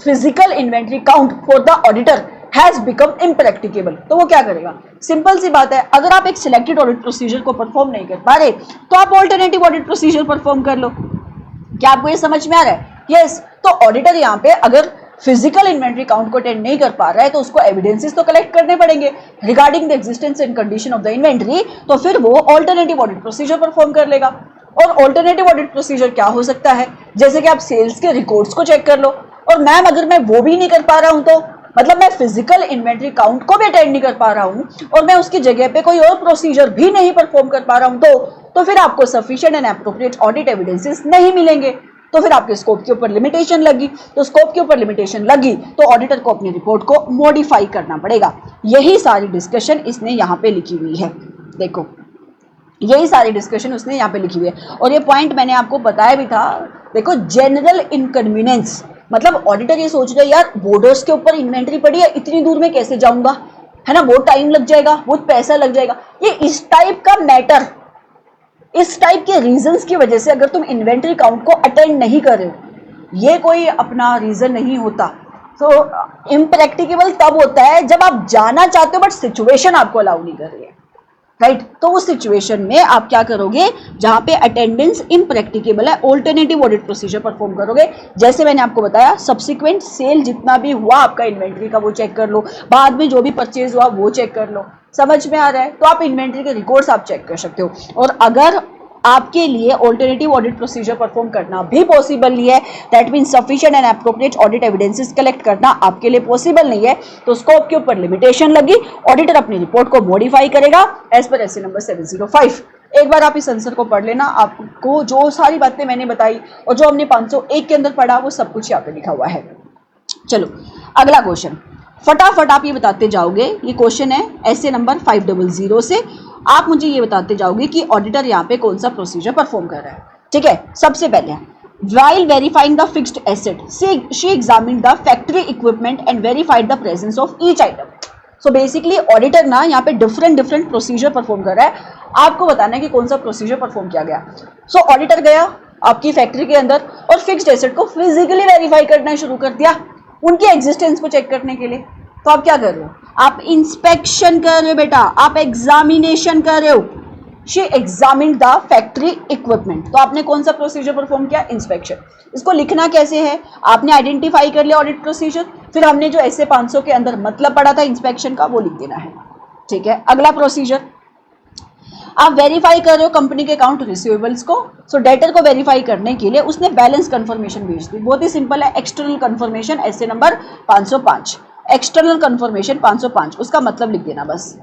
physical inventory count for the auditor has become impracticable. तो वो क्या करेगा, सिंपल सी बात है, अगर आप एक सिलेक्टेड ऑडिट प्रोसीजर को परफॉर्म नहीं कर पा रहे तो आप ऑल्टरनेटिव ऑडिट प्रोसीजर परफॉर्म कर लो। क्या आपको ये समझ में आ रहा है? यस। तो ऑडिटर यहाँ पे अगर फिजिकल इन्वेंट्री काउंट को अटेंड नहीं कर पा रहा है तो उसको एविडेंसेस तो कलेक्ट करने पड़ेंगे regarding the existence and condition of the inventory, तो फिर वो ऑल्टरनेटिव ऑडिट प्रोसीजर परफॉर्म कर लेगा। और ऑल्टरनेटिव ऑडिट प्रोसीजर क्या हो सकता है, जैसे कि आप सेल्स के रिकॉर्ड्स को चेक कर लो। और मैम अगर मैं वो भी नहीं कर पा रहा हूं तो मतलब मैं फिजिकल इन्वेंट्री काउंट को भी अटेंड नहीं कर पा रहा हूं और मैं उसकी जगह पे कोई और प्रोसीजर भी नहीं परफॉर्म कर पा रहा हूं तो फिर आपको sufficient and appropriate audit evidences नहीं मिलेंगे, तो फिर आपके स्कोप के ऊपर लिमिटेशन लगी। तो स्कोप के ऊपर लिमिटेशन लगी तो ऑडिटर को अपनी रिपोर्ट को मॉडिफाई करना पड़ेगा। यही सारी डिस्कशन इसने यहाँ पे लिखी हुई है। देखो यही सारी डिस्कशन उसने यहाँ पे लिखी हुई है और ये पॉइंट मैंने आपको बताया भी था। देखो जनरल इनकन्वीनियंस, मतलब ऑडिटर ये सोच रहे हैं यार बॉर्डर्स के ऊपर इन्वेंट्री पड़ी है, इतनी दूर में कैसे जाऊंगा, है ना, बहुत टाइम लग जाएगा, बहुत पैसा लग जाएगा। ये इस टाइप का मैटर, इस टाइप के रीजंस की वजह से अगर तुम इन्वेंट्री काउंट को अटेंड नहीं कर रहे हो, ये कोई अपना रीजन नहीं होता। तो इम्प्रैक्टिकेबल तब होता है जब आप जाना चाहते हो बट सिचुएशन आपको अलाउ नहीं कर रही है, राइट। तो उस सिचुएशन में आप क्या करोगे, जहां पे अटेंडेंस इम्प्रैक्टिकेबल है ऑल्टरनेटिव ऑडिट प्रोसीजर परफॉर्म करोगे। जैसे मैंने आपको बताया सब्सिक्वेंट सेल जितना भी हुआ आपका इन्वेंट्री का वो चेक कर लो, बाद में जो भी परचेज हुआ वो चेक कर लो। समझ में आ रहा है? तो आप इन्वेंट्री के रिकॉर्ड्स आप चेक कर सकते हो। और अगर आपके लिए ऑल्टरनेटिव ऑडिट प्रोसीजर परफॉर्म करना भी पॉसिबल नहीं है, that mean sufficient and appropriate audit evidences collect करना आपके लिए पॉसिबल नहीं है, तो स्कोप के ऊपर लिमिटेशन लगी, ऑडिटर अपनी रिपोर्ट को मॉडिफाई करेगा एज पर एसए नंबर 705। एक बार आप इस आंसर को पढ़ लेना, आपको जो सारी बातें मैंने बताई और जो हमने 501 के अंदर पढ़ा वो सब कुछ यहाँ पे लिखा हुआ है। चलो अगला क्वेश्चन, फटाफट आप ये बताते जाओगे। ये क्वेश्चन है ऐसे नंबर 500 से। आप मुझे ये बताते जाओगे कि ऑडिटर यहाँ पे कौन सा प्रोसीजर परफॉर्म कर रहा है, ठीक है। सबसे पहले while verifying the fixed asset she examined the factory equipment and verified the presence of each item। so basically auditor ना यहाँ पे डिफरेंट प्रोसीजर परफॉर्म कर रहा है, आपको बताना है कि कौन सा प्रोसीजर परफॉर्म किया गया। सो ऑडिटर गया आपकी फैक्ट्री के अंदर और फिक्स्ड एसेट को फिजिकली वेरीफाई करना शुरू कर दिया उनकी एग्जिस्टेंस को चेक करने के लिए। तो आप क्या कर रहे हो, आप इंस्पेक्शन कर रहे हो बेटा, आप एग्जामिनेशन कर रहे हो। She examined the factory equipment, तो आपने कौन सा प्रोसीजर परफॉर्म किया, इंस्पेक्शन। इसको लिखना कैसे है, आपने आइडेंटिफाई कर लिया ऑडिट प्रोसीजर, फिर हमने जो ऐसे 500 के अंदर मतलब पढ़ा था इंस्पेक्शन का वो लिख देना है, ठीक है। अगला प्रोसीजर, आप वेरीफाई कर रहे हो कंपनी के अकाउंट रिसीवेबल्स को। सो डेटर को वेरीफाई करने के लिए उसने बैलेंस कंफर्मेशन भेज दी। बहुत ही सिंपल है, एक्सटर्नल कंफर्मेशन ऐसे नंबर 505, एक्सटर्नल कंफर्मेशन 505, उसका मतलब लिख देना बस,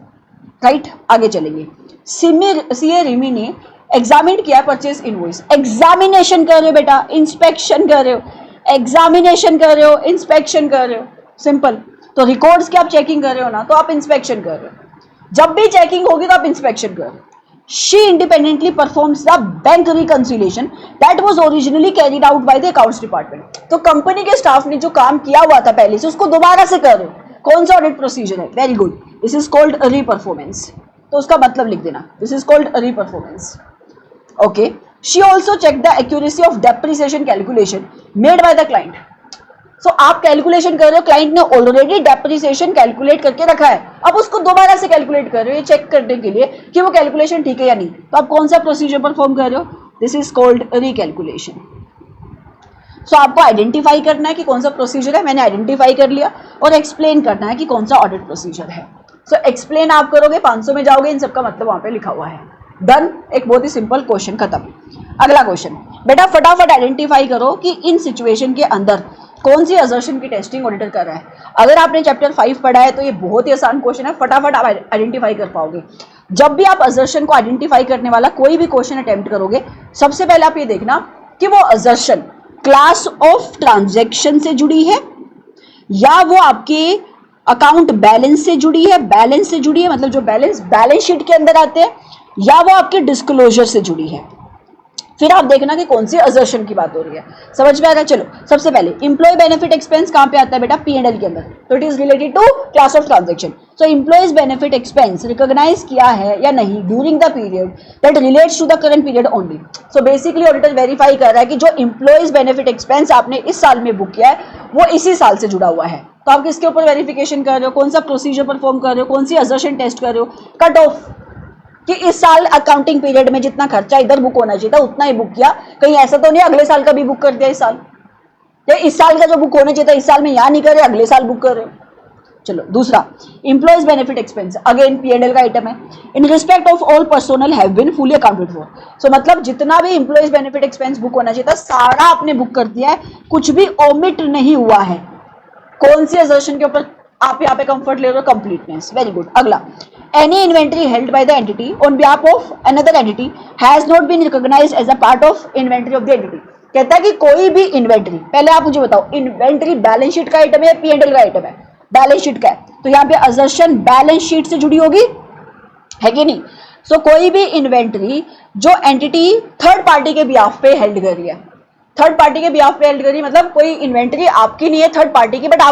राइट। आगे चलेंगे, सीए रिमी ने एग्जामिन किया परचेज इनवॉइस। एग्जामिनेशन कर रहे हो बेटा, इंस्पेक्शन कर रहे हो, एग्जामिनेशन कर रहे हो, इंस्पेक्शन कर रहे हो, सिंपल। तो रिकॉर्ड्स की आप चेकिंग कर रहे हो ना, तो आप इंस्पेक्शन कर रहे हो। जब भी चेकिंग होगी तो आप इंस्पेक्शन कर रहे हो। she independently performs the bank reconciliation that was originally carried out by the accounts department. तो कंपनी के स्टाफ ने जो काम किया हुआ था पहले से उसको दोबारा से कर रहे हो, कौन सा ऑडिट प्रोसीजर है? Very good, this is called reperformance. तो उसका मतलब लिख देना, this is called reperformance. Okay. She also check the accuracy of depreciation calculation made by the client. So आप कैलकुलेशन कर रहे हो, क्लाइंट ने ऑलरेडी डेप्रिसिएशन कैलकुलेट करके रखा है, अब उसको दोबारा से कैलकुलेट कर रहे हो ये चेक करने के लिए कि वो कैलकुलेशन ठीक है या नहीं. तो आप कौन सा प्रोसीजर परफॉर्म कर रहे हो? This is called recalculation. So आपको आइडेंटिफाई करना है कि कौन सा प्रोसीजर है, मैंने आइडेंटिफाई कर लिया, और एक्सप्लेन करना है कि कौन सा ऑडिट प्रोसीजर है. सो एक्सप्लेन आप करोगे, 500 में जाओगे, इन सबका मतलब वहां पे लिखा हुआ है. डन. एक बहुत ही सिंपल क्वेश्चन खत्म. अगला क्वेश्चन, बेटा फटाफट आइडेंटिफाई करो कि इन सिचुएशन के अंदर कौन सी असर्शन की टेस्टिंग ऑडिटर कर रहा है. अगर आपने चैप्टर 5 पढ़ा है तो ये बहुत ही आसान क्वेश्चन है, फटाफट आप आइडेंटिफाई कर पाओगे. जब भी आप असर्शन को आइडेंटिफाई करने वाला कोई भी क्वेश्चन अटेम्प्ट करोगे, सबसे पहले आप ये देखना कि वो असर्शन क्लास ऑफ ट्रांजैक्शन से जुड़ी है या वो आपके अकाउंट बैलेंस से जुड़ी है. बैलेंस से जुड़ी है मतलब जो बैलेंस शीट के अंदर आते हैं, या वो आपके डिस्क्लोजर से जुड़ी है. फिर आप देखना कि कौन सी असर्शन की बात हो रही है. समझ में आ रहा है? चलो सबसे पहले एम्प्लॉय बेनिफिट एक्सपेंस कहां पे आता है बेटा? P&L के अंदर. तो it is related to class of transaction. So employees benefit expense recognise किया है या नहीं during the period that relates to the current period only. So basically auditor verify कर रहा है कि जो एम्प्लॉयज बेनिफिट एक्सपेंस आपने इस साल में बुक किया है वो इसी साल से जुड़ा हुआ है. तो आप किसके ऊपर वेरिफिकेशन कर रहे हो? कौन सा प्रोसीजर परफॉर्म कर रहे हो? कौन सी असर्शन टेस्ट कर रहे हो? कट ऑफ कि इस साल अकाउंटिंग पीरियड में जितना खर्चा इधर बुक होना चाहिए था उतना ही बुक किया. कहीं ऐसा तो नहीं अगले साल का भी बुक कर दिया इस साल, या इस साल का जो बुक होना चाहिए था इस साल में यहां नहीं कर रहे, अगले साल बुक कर रहे हो. चलो दूसरा, employees benefit expense, again P&L का आइटम है. In respect of all personnel have been fully accounted for. So मतलब जितना भी एम्प्लॉयज बेनिफिट एक्सपेंस बुक होना चाहिए था सारा आपने बुक कर दिया है, कुछ भी ओमिट नहीं हुआ है. कौन सी असर्शन के ऊपर आप यहाँ पे कंफर्ट ले रहे हो? कंप्लीटनेस. Very good. अगला, any inventory held by the entity on behalf of another entity has not been recognized as a part of inventory of the entity. कहता है कि कोई भी इन्वेंट्री, पहले आप मुझे बताओ इन्वेंट्री बैलेंस शीट का आइटम है या P&L का आइटम है? बैलेंस शीट का है, तो यहाँ पे असर्शन बैलेंस शीट से जुड़ी होगी, है कि नहीं? सो कोई भी इन्वेंट्री जो एंटिटी थर्ड पार्टी के बिहाफ पे हेल्ड कर रही है, थर्ड पार्टी के बिहाफ पे हेल्ड कर रही है, मतलब कोई इन्वेंट्री आपकी नहीं है, थर्ड पार्टी की, बट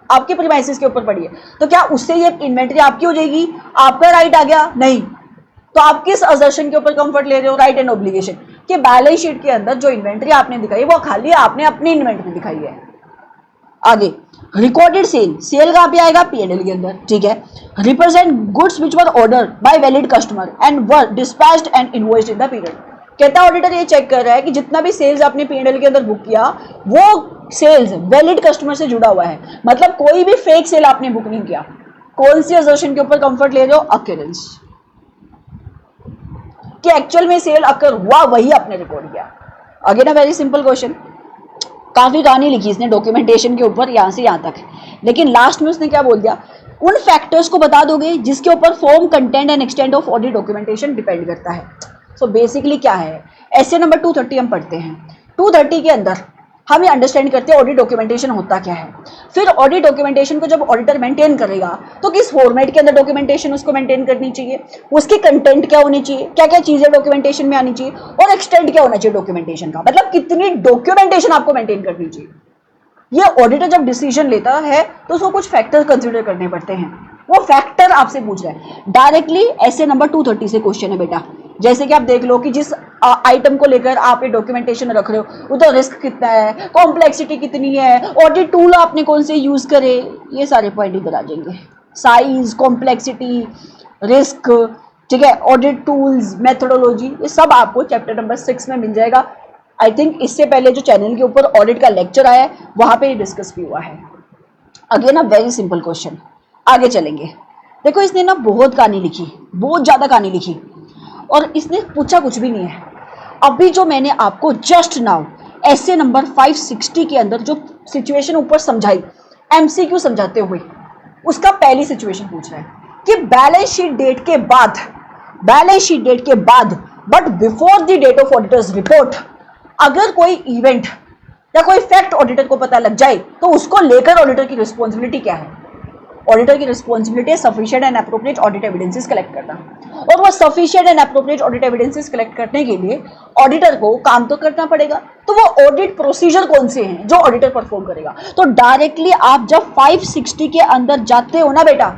आपके प्रीमाइसेस के ऊपर पड़ी है, तो क्या उससे ये इन्वेंट्री आपकी हो जाएगी? आपका राइट आ गया? नहीं. तो आप किस असर्शन के ऊपर कंफर्ट ले रहे हो? Right and obligation. कि बैलेंस शीट के अंदर जो इन्वेंट्री आपने दिखाई वो खाली आपने अपनी इन्वेंट्री दिखाई है. आगे, रिकॉर्डेड सेल कहां पे आएगा? P&L के अंदर. ठीक है. Represent goods which were ordered bye valid customer and were dispatched and invoiced in the period. कहता ऑडिटर ये चेक कर रहा है कि जितना भी सेल्स आपने P&L के अंदर बुक किया वो सेल्स वैलिड कस्टमर से जुड़ा हुआ है, मतलब कोई भी फेक सेल आपने बुक नहीं किया. कौन सी असर्शन के ऊपर कंफर्ट ले रहे हो? अक्यूरेंस, कि एक्चुअल में सेल अकर हुआ वही आपने रिकॉर्ड किया. Again a very simple question. काफी कहानी लिखी इसने डॉक्यूमेंटेशन के ऊपर यहां से यहां तक, लेकिन लास्ट में उसने क्या बोल दिया? उन फैक्टर्स को बता दोगे जिसके ऊपर form, content and extent of audit documentation depend करता है. सो बेसिकली क्या है, ऐसे नंबर 230 हम पढ़ते हैं. 230 के अंदर हम ये अंडरस्टैंड करते हैं ऑडिट डॉक्यूमेंटेशन होता क्या है. फिर ऑडिट डॉक्यूमेंटेशन को जब ऑडिटर मेंटेन करेगा तो किस फॉर्मेट के अंदर डॉक्यूमेंटेशन उसको मेंटेन करनी चाहिए, उसकी कंटेंट क्या होनी चाहिए, क्या क्या चीजें डॉक्यूमेंटेशन में आनी चाहिए, और एक्सटेंट क्या होना चाहिए डॉक्यूमेंटेशन का, मतलब कितनी डॉक्यूमेंटेशन आपको मेंटेन करनी चाहिए. ये ऑडिटर जब डिसीजन लेता है तो उसको कुछ फैक्टर कंसिडर करने पड़ते हैं, वो फैक्टर आपसे पूछ रहा है. डायरेक्टली ऐसे नंबर 230 से क्वेश्चन है बेटा. जैसे कि आप देख लो कि जिस आइटम को लेकर आप ये डॉक्यूमेंटेशन रख रहे हो उधर रिस्क कितना है, कॉम्प्लेक्सिटी कितनी है, ऑडिट टूल आपने कौन से यूज करे, ये सारे पॉइंट इधर आ जाएंगे. साइज, कॉम्प्लेक्सिटी, रिस्क, ठीक है, ऑडिट टूल्स, मेथोडोलॉजी, ये सब आपको चैप्टर नंबर 6 में मिल जाएगा. आई थिंक इससे पहले जो चैनल के ऊपर ऑडिट का लेक्चर आया है वहां पे डिस्कस भी हुआ है. Again a very simple question. आगे चलेंगे. देखो इसने ना बहुत कहानी लिखी, बहुत ज्यादा कहानी लिखी, और इसने पूछा कुछ भी नहीं है. अभी जो मैंने आपको जस्ट नाउ ऐसे नंबर 560 के अंदर जो सिचुएशन ऊपर समझाई MCQ समझाते हुए, उसका पहली सिचुएशन पूछ रहा है कि बैलेंस शीट डेट के बाद but before the date of auditor's report अगर कोई इवेंट या कोई फैक्ट ऑडिटर को पता लग जाए तो उसको लेकर ऑडिटर की रिस्पॉन्सिबिलिटी क्या है. ऑडिटर की रिस्पॉन्सिबिलिटी है sufficient and appropriate audit evidences collect करना, और वो sufficient and appropriate audit evidences collect करने के लिए ऑडिटर को काम तो करना पड़ेगा। तो वो ऑडिट प्रोसीजर कौन से हैं जो ऑडिटर परफॉर्म करेगा? तो डायरेक्टली आप जब 560 के अंदर जाते हो ना बेटा,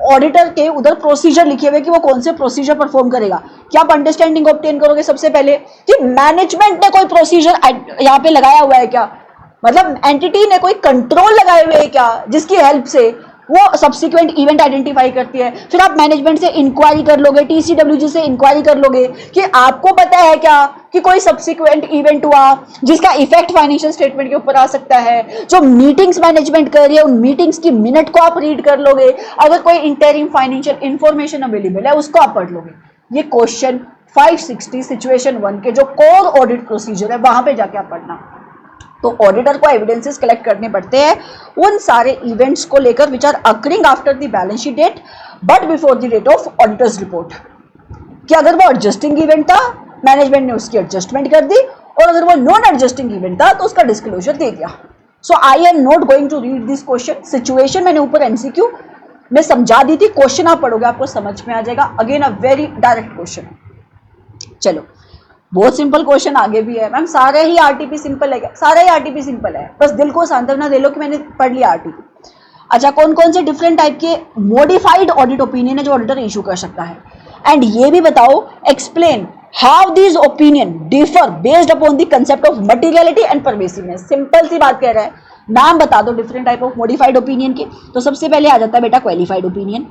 ऑडिटर के उधर प्रोसीजर लिखे हुए कि वो कौन से प्रोसीजर परफॉर्म करेगा, क्या आप अंडरस्टैंडिंग ऑब्टेन करोगे सबसे पहले कि मैनेजमेंट ने कोई प्रोसीजर यहाँ पे लगाया हुआ है क्या, मतलब एंटिटी ने कोई कंट्रोल लगाए हुए है क्या जिसकी हेल्प से वो सब्सिक्वेंट इवेंट आइडेंटिफाई करती है। फिर आप मैनेजमेंट से इंक्वायरी कर लोगे, टीसीडब्ल्यूजी से इंक्वायरी कर लोगे कि आपको पता है क्या कि कोई सब्सिक्वेंट इवेंट हुआ जिसका इफेक्ट फाइनेंशियल स्टेटमेंट के ऊपर आ सकता है। जो मीटिंग्स मैनेजमेंट कर रही है उन मीटिंग्स की मिनट को आप रीड कर लोगे, अगर कोई इंटरिम फाइनेंशियल इंफॉर्मेशन अवेलेबल है उसको आप पढ़ लोगे। ये क्वेश्चन 560 सिचुएशन 1 के जो कोर ऑडिट प्रोसीजर है वहां पे जाके आप पढ़ना। तो ऑडिटर को एविडेंसेस कलेक्ट करने पड़ते हैं उन सारे इवेंट्स को लेकर which are occurring after the balance sheet date but before the date of auditor's report. कि अगर वो एडजस्टिंग इवेंट था मैनेजमेंट ने उसकी एडजस्टमेंट कर दी, और अगर वो नॉन एडजस्टिंग इवेंट था तो उसका डिस्क्लोजर दे दिया। So I am not going to read this question. Situation मैंने ऊपर एमसीक्यू में समझा दी थी, क्वेश्चन आप पढ़ोगे आपको समझ में आ जाएगा। Again a very direct question. चलो बहुत सिंपल क्वेश्चन आगे भी है। मैम सारे ही आरटीपी सिंपल है क्या? सारा ही आरटीपी सिंपल है, बस दिल को सांत्वना दे लो कि मैंने पढ़ लिया आरटीपी। अच्छा, कौन कौन से डिफरेंट टाइप के मॉडिफाइड ऑडिट ओपिनियन है जो ऑडिटर इशू कर सकता है, एंड ये भी बताओ explain how these opinion differ based upon the concept of materiality and pervasiveness. Simple सी बात कह रहा है, नाम बता दो different type of modified opinion के। तो सबसे पहले आ जाता है बेटा क्वालिफाइड ओपिनियन,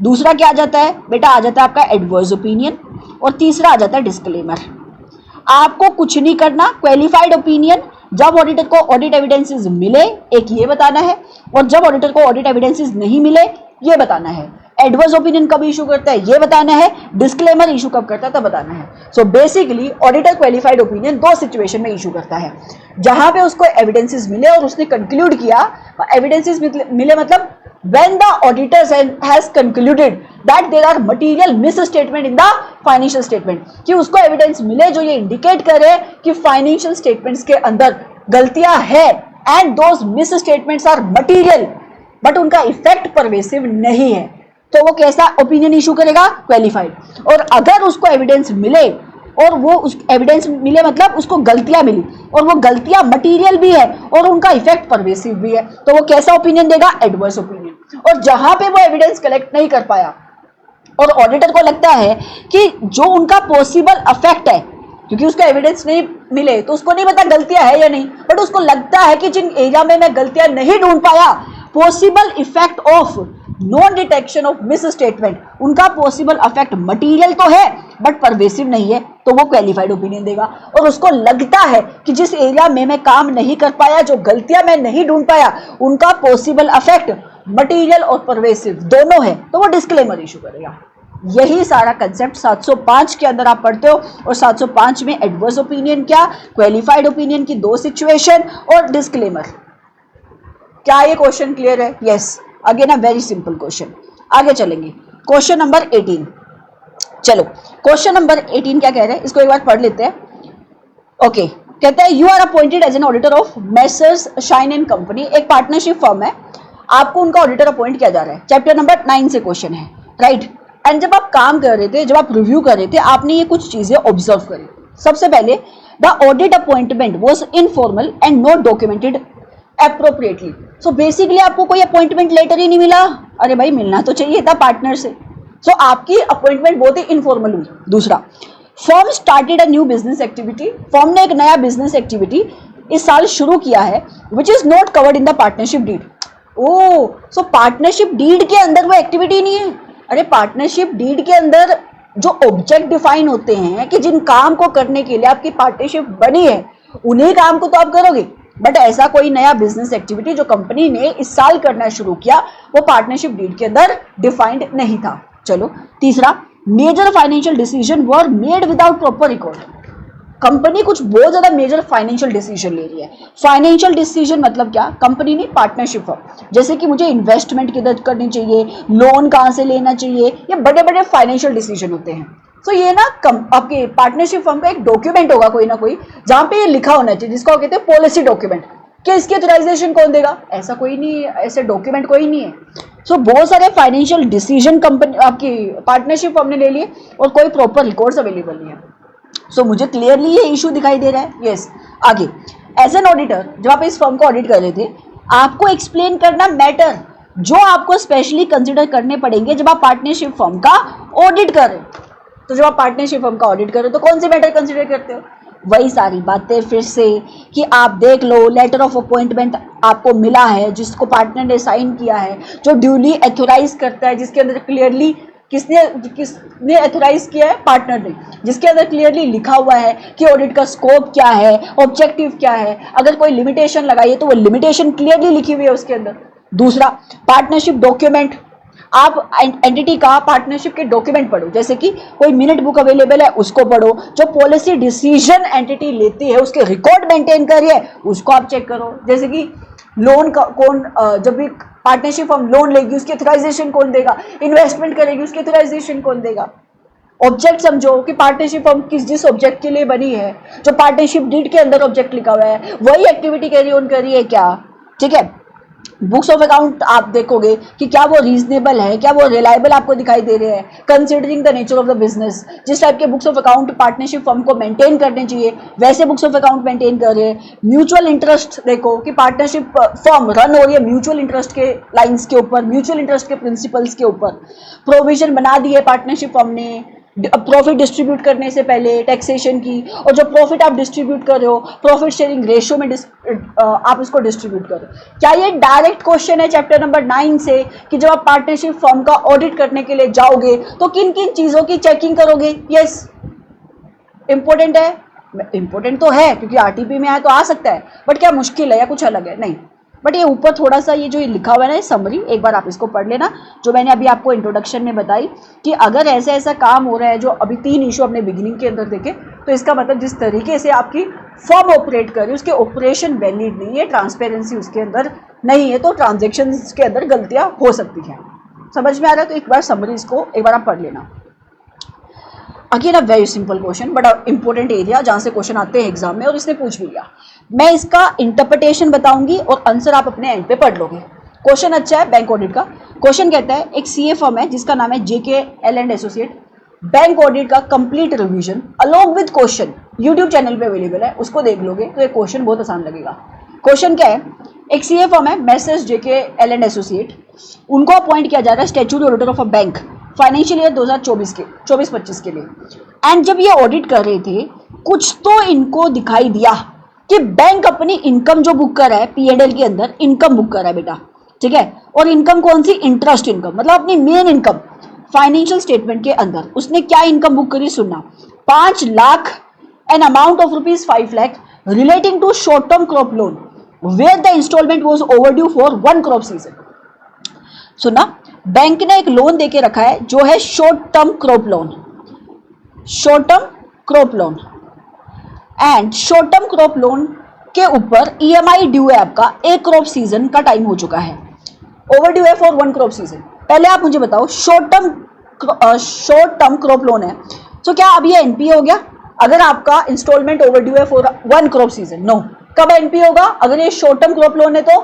दूसरा क्या आ जाता है बेटा, आ जाता है आपका एडवर्स ओपिनियन, और तीसरा आ जाता है डिस्क्लेमर। आपको कुछ नहीं करना, क्वालिफाइड ओपिनियन जब ऑडिटर को ऑडिट एविडेंसेस मिले एक ये बताना है, और जब ऑडिटर को ऑडिट एविडेंसेस नहीं मिले ये बताना है। एडवर्स ओपिनियन कब इशू करता है ये बताना है, डिस्क्लेमर इशू कब करता है तब बताना है। सो बेसिकली ऑडिटर क्वालिफाइड ओपिनियन दो सिचुएशन में इशू करता है, जहां पे उसको एविडेंसेस मिले और उसने कंक्लूड किया, एविडेंसेस मिले मतलब when the auditors has concluded that there are material misstatement in the financial statement, कि उसको एविडेंस मिले जो ये इंडिकेट करे कि फाइनेंशियल स्टेटमेंट्स के अंदर गलतियां है, and those misstatements are material but उनका इफेक्ट परवेसिव नहीं है, तो वो कैसा ओपिनियन इशू करेगा? क्वालिफाइड। और अगर उसको एविडेंस मिले और वो उस एविडेंस मिले मतलब उसको गलतियां मिली और वो गलतियां मटीरियल भी है और उनका इफेक्ट परवेसिव भी है, तो वो कैसा ओपिनियन देगा? Adverse opinion. और जहां पे वो एविडेंस कलेक्ट नहीं कर पाया और ऑडिटर को लगता है कि जो उनका पॉसिबल इफेक्ट है, क्योंकि उसको एविडेंस नहीं मिले तो उसको नहीं पता गलतियां है या नहीं, बट उसको लगता है कि जिन एरिया में मैं गलतियां नहीं ढूंढ पाया, possible effect of non detection of miss statement, उनका पॉसिबल इफेक्ट मटीरियल तो है बट परवेसिव नहीं है, तो वो क्वालिफाइड ओपिनियन देगा। और उसको लगता है कि जिस एरिया में मैं काम नहीं कर पाया, जो गलतियां मैं नहीं ढूंढ पाया, उनका पॉसिबल इफेक्ट मटीरियल और परवेसिव दोनों है, तो वो डिस्क्लेमर इशू करेगा। यही सारा कंसेप्ट 705 के अंदर आप पढ़ते हो, और 705 में एडवर्स ओपिनियन क्या, क्वालिफाइड ओपिनियन की दो सिचुएशन और डिस्क्लेमर। क्या ये क्वेश्चन क्लियर है? Yes, again a very simple question. आगे चलेंगे, क्वेश्चन नंबर 18। चलो क्वेश्चन नंबर 18 क्या कह रहे हैं, इसको एक बार पढ़ लेते हैं। ओके, कहते हैं you are appointed as an auditor of Messrs Shine and company, एक पार्टनरशिप फर्म है, आपको उनका ऑडिटर अपॉइंट किया जा रहा है। चैप्टर नंबर 9 से क्वेश्चन है, राइट। एंड जब आप काम कर रहे थे, जब आप रिव्यू कर रहे थे, आपने ये कुछ चीजें ऑब्जर्व करी। सबसे पहले the audit appointment was informal and not documented appropriately. So basically आपको कोई अपॉइंटमेंट लेटर ही नहीं मिला। अरे भाई मिलना तो चाहिए था पार्टनर से। सो आपकी अपॉइंटमेंट बहुत ही इनफॉर्मल हुई। दूसरा, firm started a new business activity, firm ने एक नया बिजनेस एक्टिविटी इस साल शुरू किया है, which is not covered in the partnership deed. ओ, सो पार्टनरशिप डीड के अंदर वो एक्टिविटी नहीं है। अरे पार्टनरशिप डीड के अंदर जो ऑब्जेक्ट डिफाइन होते हैं कि जिन काम को करने के लिए आपकी पार्टनरशिप बनी है, उन्हीं काम को तो आप करोगे, बट ऐसा कोई नया बिजनेस एक्टिविटी जो कंपनी ने इस साल करना शुरू किया, वो पार्टनरशिप डीड के अंदर डिफाइंड नहीं था। चलो तीसरा, major financial decision were made without proper record. Company कुछ बहुत ज्यादा मेजर फाइनेंशियल डिसीजन ले रही है। फाइनेंशियल डिसीजन मतलब क्या? कंपनी ने पार्टनरशिप फर्म, जैसे कि मुझे इन्वेस्टमेंट किधर करनी चाहिए, लोन कहां से लेना चाहिए, ये बड़े बड़े फाइनेंशियल डिसीजन होते हैं। तो ये ना आपके पार्टनरशिप फर्म का एक डॉक्यूमेंट होगा कोई ना कोई, जहां पे ये लिखा होना चाहिए, जिसको कहते हैं पॉलिसी डॉक्यूमेंट। कि इसकी ऑथराइजेशन कौन देगा? ऐसा कोई नहीं है, ऐसे डॉक्यूमेंट कोई नहीं है। सो बहुत सारे फाइनेंशियल डिसीजन कंपनी आपकी पार्टनरशिप हमने ले लिए और कोई प्रॉपर रिकॉर्ड्स अवेलेबल नहीं है। सो मुझे क्लियरली ये इशू दिखाई दे रहा है। यस आगे, एज एन ऑडिटर जब आप इस फर्म को ऑडिट कर रहे थे, आपको एक्सप्लेन करना मैटर जो आपको स्पेशली कंसिडर करने पड़ेंगे जब आप पार्टनरशिप फर्म का ऑडिट कर रहे हो। तो जब आप पार्टनरशिप फर्म का ऑडिट कर रहे हो तो कौन से मैटर कंसिडर करते हो? वही सारी बातें फिर से कि आप देख लो, लेटर ऑफ अपॉइंटमेंट आपको मिला है जिसको पार्टनर ने साइन किया है, जो ड्यूली एथोराइज करता है, जिसके अंदर क्लियरली किसने एथोराइज किया है? पार्टनर ने, जिसके अंदर क्लियरली लिखा हुआ है कि ऑडिट का स्कोप क्या है, ऑब्जेक्टिव क्या है, अगर कोई लिमिटेशन लगाई है तो वो लिमिटेशन क्लियरली लिखी हुई है उसके अंदर। दूसरा, पार्टनरशिप डॉक्यूमेंट, आप एंटिटी का पार्टनरशिप के डॉक्यूमेंट पढ़ो, जैसे कि कोई मिनट बुक अवेलेबल है उसको पढ़ो, जो पॉलिसी डिसीजन एंटिटी लेती है उसके रिकॉर्ड मेंटेन करिए उसको आप चेक करो, जैसे कि लोन का कौन, जब भी पार्टनरशिप फर्म लोन लेगी उसकी ऑथराइजेशन कौन देगा, इन्वेस्टमेंट करेगी उसकी ऑथराइजेशन कौन देगा। ऑब्जेक्ट समझो कि पार्टनरशिप फर्म जिस ऑब्जेक्ट के लिए बनी है, जो पार्टनरशिप डीड के अंदर ऑब्जेक्ट लिखा हुआ है वही एक्टिविटी कैरी ऑन कर रही है क्या? ठीक है। बुक्स ऑफ अकाउंट आप देखोगे कि क्या वो रीजनेबल है, क्या वो रिलायबल आपको दिखाई दे रहे हैं, considering the nature of the business. जिस टाइप के books of account partnership firm को मेंटेन करने चाहिए वैसे बुक्स ऑफ अकाउंट मेंटेन कर रहे हैं। म्यूचुअल इंटरेस्ट देखो कि पार्टनरशिप फर्म रन हो रही है म्यूचुअल इंटरेस्ट के लाइंस के ऊपर, म्यूचुअल इंटरेस्ट के प्रिंसिपल्स के ऊपर। प्रोविजन बना दी है पार्टनरशिप फर्म ने प्रॉफिट डिस्ट्रीब्यूट करने से पहले टैक्सेशन की, और जो प्रॉफिट आप डिस्ट्रीब्यूट कर रहे हो प्रॉफिट शेयरिंग रेशियो में आप इसको डिस्ट्रीब्यूट करो। क्या ये डायरेक्ट क्वेश्चन है चैप्टर नंबर 9 से कि जब आप पार्टनरशिप फर्म का ऑडिट करने के लिए जाओगे तो किन किन चीजों की चेकिंग करोगे? यस, इंपॉर्टेंट है, इंपॉर्टेंट तो है क्योंकि आरटीपी में आया तो आ सकता है, बट क्या मुश्किल है या कुछ अलग है? नहीं, बट ये ऊपर थोड़ा सा ये जो लिखा हुआ है ना समरी, एक बार आप इसको पढ़ लेना, जो मैंने अभी आपको इंट्रोडक्शन में बताई कि अगर ऐसा ऐसा काम हो रहा है, जो अभी 3 इशू अपने बिगिनिंग के अंदर देखे, तो इसका मतलब जिस तरीके से आपकी फर्म ऑपरेट कर रही है उसके ऑपरेशन वैलिड नहीं है, ट्रांसपेरेंसी उसके अंदर नहीं है, तो ट्रांजेक्शन के अंदर गलतियां हो सकती हैं। समझ में आ रहा है? तो एक बार समरी इसको एक बार आप पढ़ लेना। Again a very simple question but important area जहां से क्वेश्चन आते हैं एग्जाम में, और इसने पूछ भी लिया। मैं इसका इंटरप्रिटेशन बताऊंगी और आंसर आप अपने एंड पे पढ़ लोगे। क्वेश्चन अच्छा है बैंक ऑडिट का। क्वेश्चन कहता है एक सीए फर्म है जिसका नाम है JKL&Associate, बैंक ऑडिट का complete revision along with question YouTube channel पे अवेलेबल है, उसको देख लोगे तो ये क्वेश्चन बहुत आसान लगेगा। क्वेश्चन क्या है? एक सीए फर्म है मैसेज JKL&Associate, उनको अपॉइंट किया जा रहा है statutory auditor of a bank financial year 2024 के 24-25 के लिए। एंड जब ये ऑडिट कर रहे थे कुछ तो इनको दिखाई दिया कि बैंक अपनी इनकम जो बुक कर रहा है P&L के अंदर इनकम बुक कर रहा है बेटा, ठीक है, और इनकम कौन सी? इंटरेस्ट इनकम, मतलब अपनी मेन इनकम। फाइनेंशियल स्टेटमेंट के अंदर उसने क्या इनकम बुक करी? सुनना, 5 lakh an amount of ₹5 lakh relating to short term crop loan where the instalment was overdue for 1 crop season. सुनना, बैंक ने एक लोन देके रखा है जो है short term crop loan, short term crop loan, and short term crop loan के ऊपर EMI ड्यू है आपका 1 क्रॉप सीजन का टाइम हो चुका है, ओवर ड्यू है फॉर 1 क्रॉप सीजन। पहले आप मुझे बताओ शॉर्ट टर्म क्रॉप लोन है तो क्या अब ये NPA हो गया अगर आपका इंस्टॉलमेंट ओवर ड्यू है फॉर 1 क्रॉप सीजन? नो। कब NPA होगा? अगर ये शॉर्ट टर्म क्रॉप लोन है तो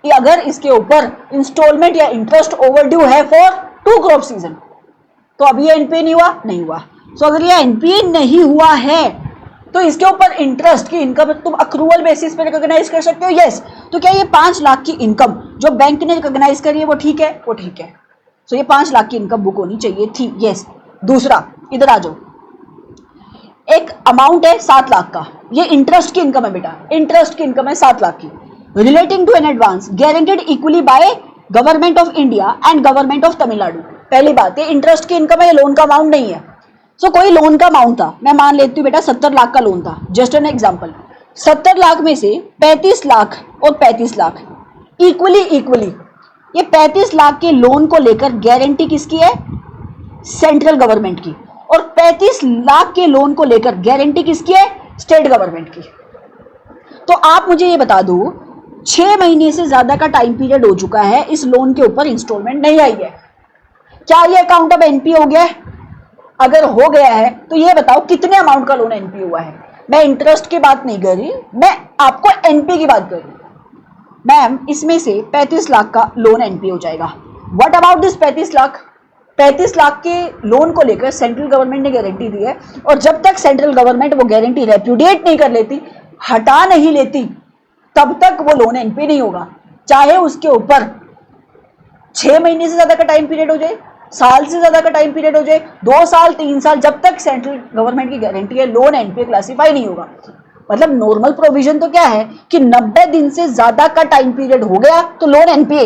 अगर इसके ऊपर इंस्टॉलमेंट या इंटरेस्ट ओवर ड्यू है फॉर 2 क्रॉप सीजन, तो अभी ये NPA नहीं हुआ, नहीं हुआ। तो अगर ये NPA नहीं हुआ है तो इसके ऊपर इंटरेस्ट की इनकम तुम अक्रूवल बेसिस पे रिकॉग्नाइज कर सकते हो। यस। तो क्या ये 5 लाख की इनकम जो बैंक ने रिकॉग्नाइज करी है वो ठीक है? वो ठीक है। तो ये 5 लाख की इनकम बुक होनी चाहिए थी। यस। दूसरा, इधर आ जाओ, एक अमाउंट है 7 लाख का, ये इंटरेस्ट की इनकम है बेटा, इंटरेस्ट की इनकम है 7 लाख की, relating to an advance guaranteed equally by government of India and government of Tamil Nadu. पहली बात, ये इंटरेस्ट की इनकम है, ये लोन का अमाउंट नहीं है। सो कोई लोन का अमाउंट था, मैं मान लेती हूँ बेटा 70 लाख का लोन था, जस्ट एन एग्जांपल। 70 लाख में से 35 लाख और 35 लाख इक्वली ये 35 लाख के लोन को लेकर गारंटी किसकी है? सेंट्रल गवर्नमेंट की। और 35 लाख के लोन को लेकर गारंटी किसकी है? स्टेट गवर्नमेंट की। तो आप मुझे ये बता दो, 6 महीने से ज्यादा का टाइम पीरियड हो चुका है, इस लोन के ऊपर इंस्टॉलमेंट नहीं आई है, क्या ये अकाउंट अब NPA हो गया है? अगर हो गया है तो ये बताओ कितने अमाउंट का लोन NPA हुआ है? मैं इंटरेस्ट की बात नहीं कर रही, मैं आपको NPA की बात कर रही हूं। मैम इसमें से 35 लाख का लोन एनपीए हो जाएगा। What about this 35 lakh? 35 lakh के लोन को लेकर सेंट्रल गवर्नमेंट ने गारंटी दी है, और जब तक सेंट्रल गवर्नमेंट वो गारंटी रेप्यूडिएट नहीं कर लेती, हटा नहीं लेती, तब तक वो लोन एनपीए नहीं होगा। चाहे उसके ऊपर 6 महीने से ज्यादा का टाइम पीरियड हो जाए, साल से ज्यादा का टाइम पीरियड हो जाए, 2 साल 3 साल, जब तक सेंट्रल गवर्नमेंट की गारंटी है लोन एनपीए क्लासीफाई नहीं होगा। मतलब नॉर्मल प्रोविजन तो क्या है कि 90 दिन से ज्यादा का टाइम पीरियड हो गया तो लोन एनपीए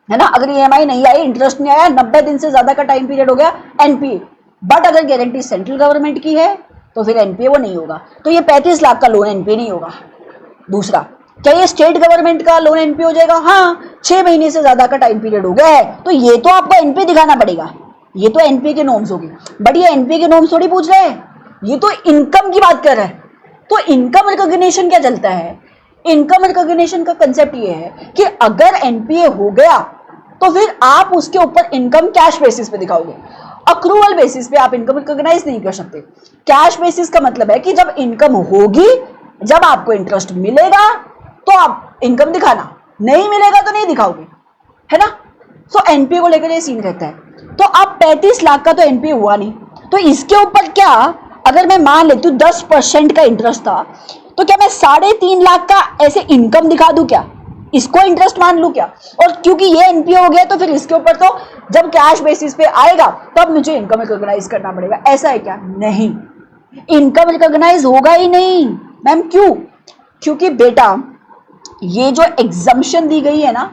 है ना। अगर ईएमआई नहीं आई, इंटरेस्ट नहीं आया, 90 दिन से ज्यादा का टाइम पीरियड हो गया, एनपीए। बट अगर गारंटी सेंट्रल गवर्नमेंट की है तो फिर एनपीए वो नहीं होगा। तो ये 35 लाख का लोन एनपीए नहीं होगा। दूसरा, क्या ये स्टेट गवर्नमेंट का लोन एनपीए हो जाएगा? हाँ, 6 महीने से ज्यादा का टाइम पीरियड हो गया है तो ये तो आपको एनपीए दिखाना पड़ेगा। ये तो एनपीए के नॉर्म्स होगी। बट ये एनपीए के नॉर्म्स थोड़ी पूछ रहे हैं, ये तो इनकम की बात कर रहा है। तो इनकम रिकॉग्निशन क्या चलता है? इनकम रिकॉग्निशन का कंसेप्ट ये है कि अगर एनपीए हो गया तो फिर आप उसके ऊपर इनकम कैश बेसिस पे दिखाओगे। अक्रूवल बेसिस पे आप इनकम रिकॉग्नाइज नहीं कर सकते। कैश बेसिस का मतलब है कि जब इनकम होगी, जब आपको इंटरेस्ट मिलेगा तो आप इनकम दिखाना, नहीं मिलेगा तो नहीं दिखाओगे, है ना। सो एनपीए को लेकर ये सीन रहता है। तो अब 35 लाख का तो एनपीए हुआ नहीं, तो इसके ऊपर क्या, अगर मैं मान लेती हूँ 10% का इंटरेस्ट था, तो क्या मैं 3.5 लाख का ऐसे इनकम दिखा दूं क्या? इसको इंटरेस्ट मान लूं क्या? और क्योंकि ये एनपीए हो गया तो फिर इसके ऊपर तो जब कैश बेसिस पे आएगा तब मुझे इनकम रिकॉग्नाइज करना पड़ेगा। ऐसा है क्या? नहीं, इनकम रिकॉग्नाइज होगा ही नहीं। मैम क्यों? क्योंकि बेटा ये जो एग्जम्पशन दी गई है ना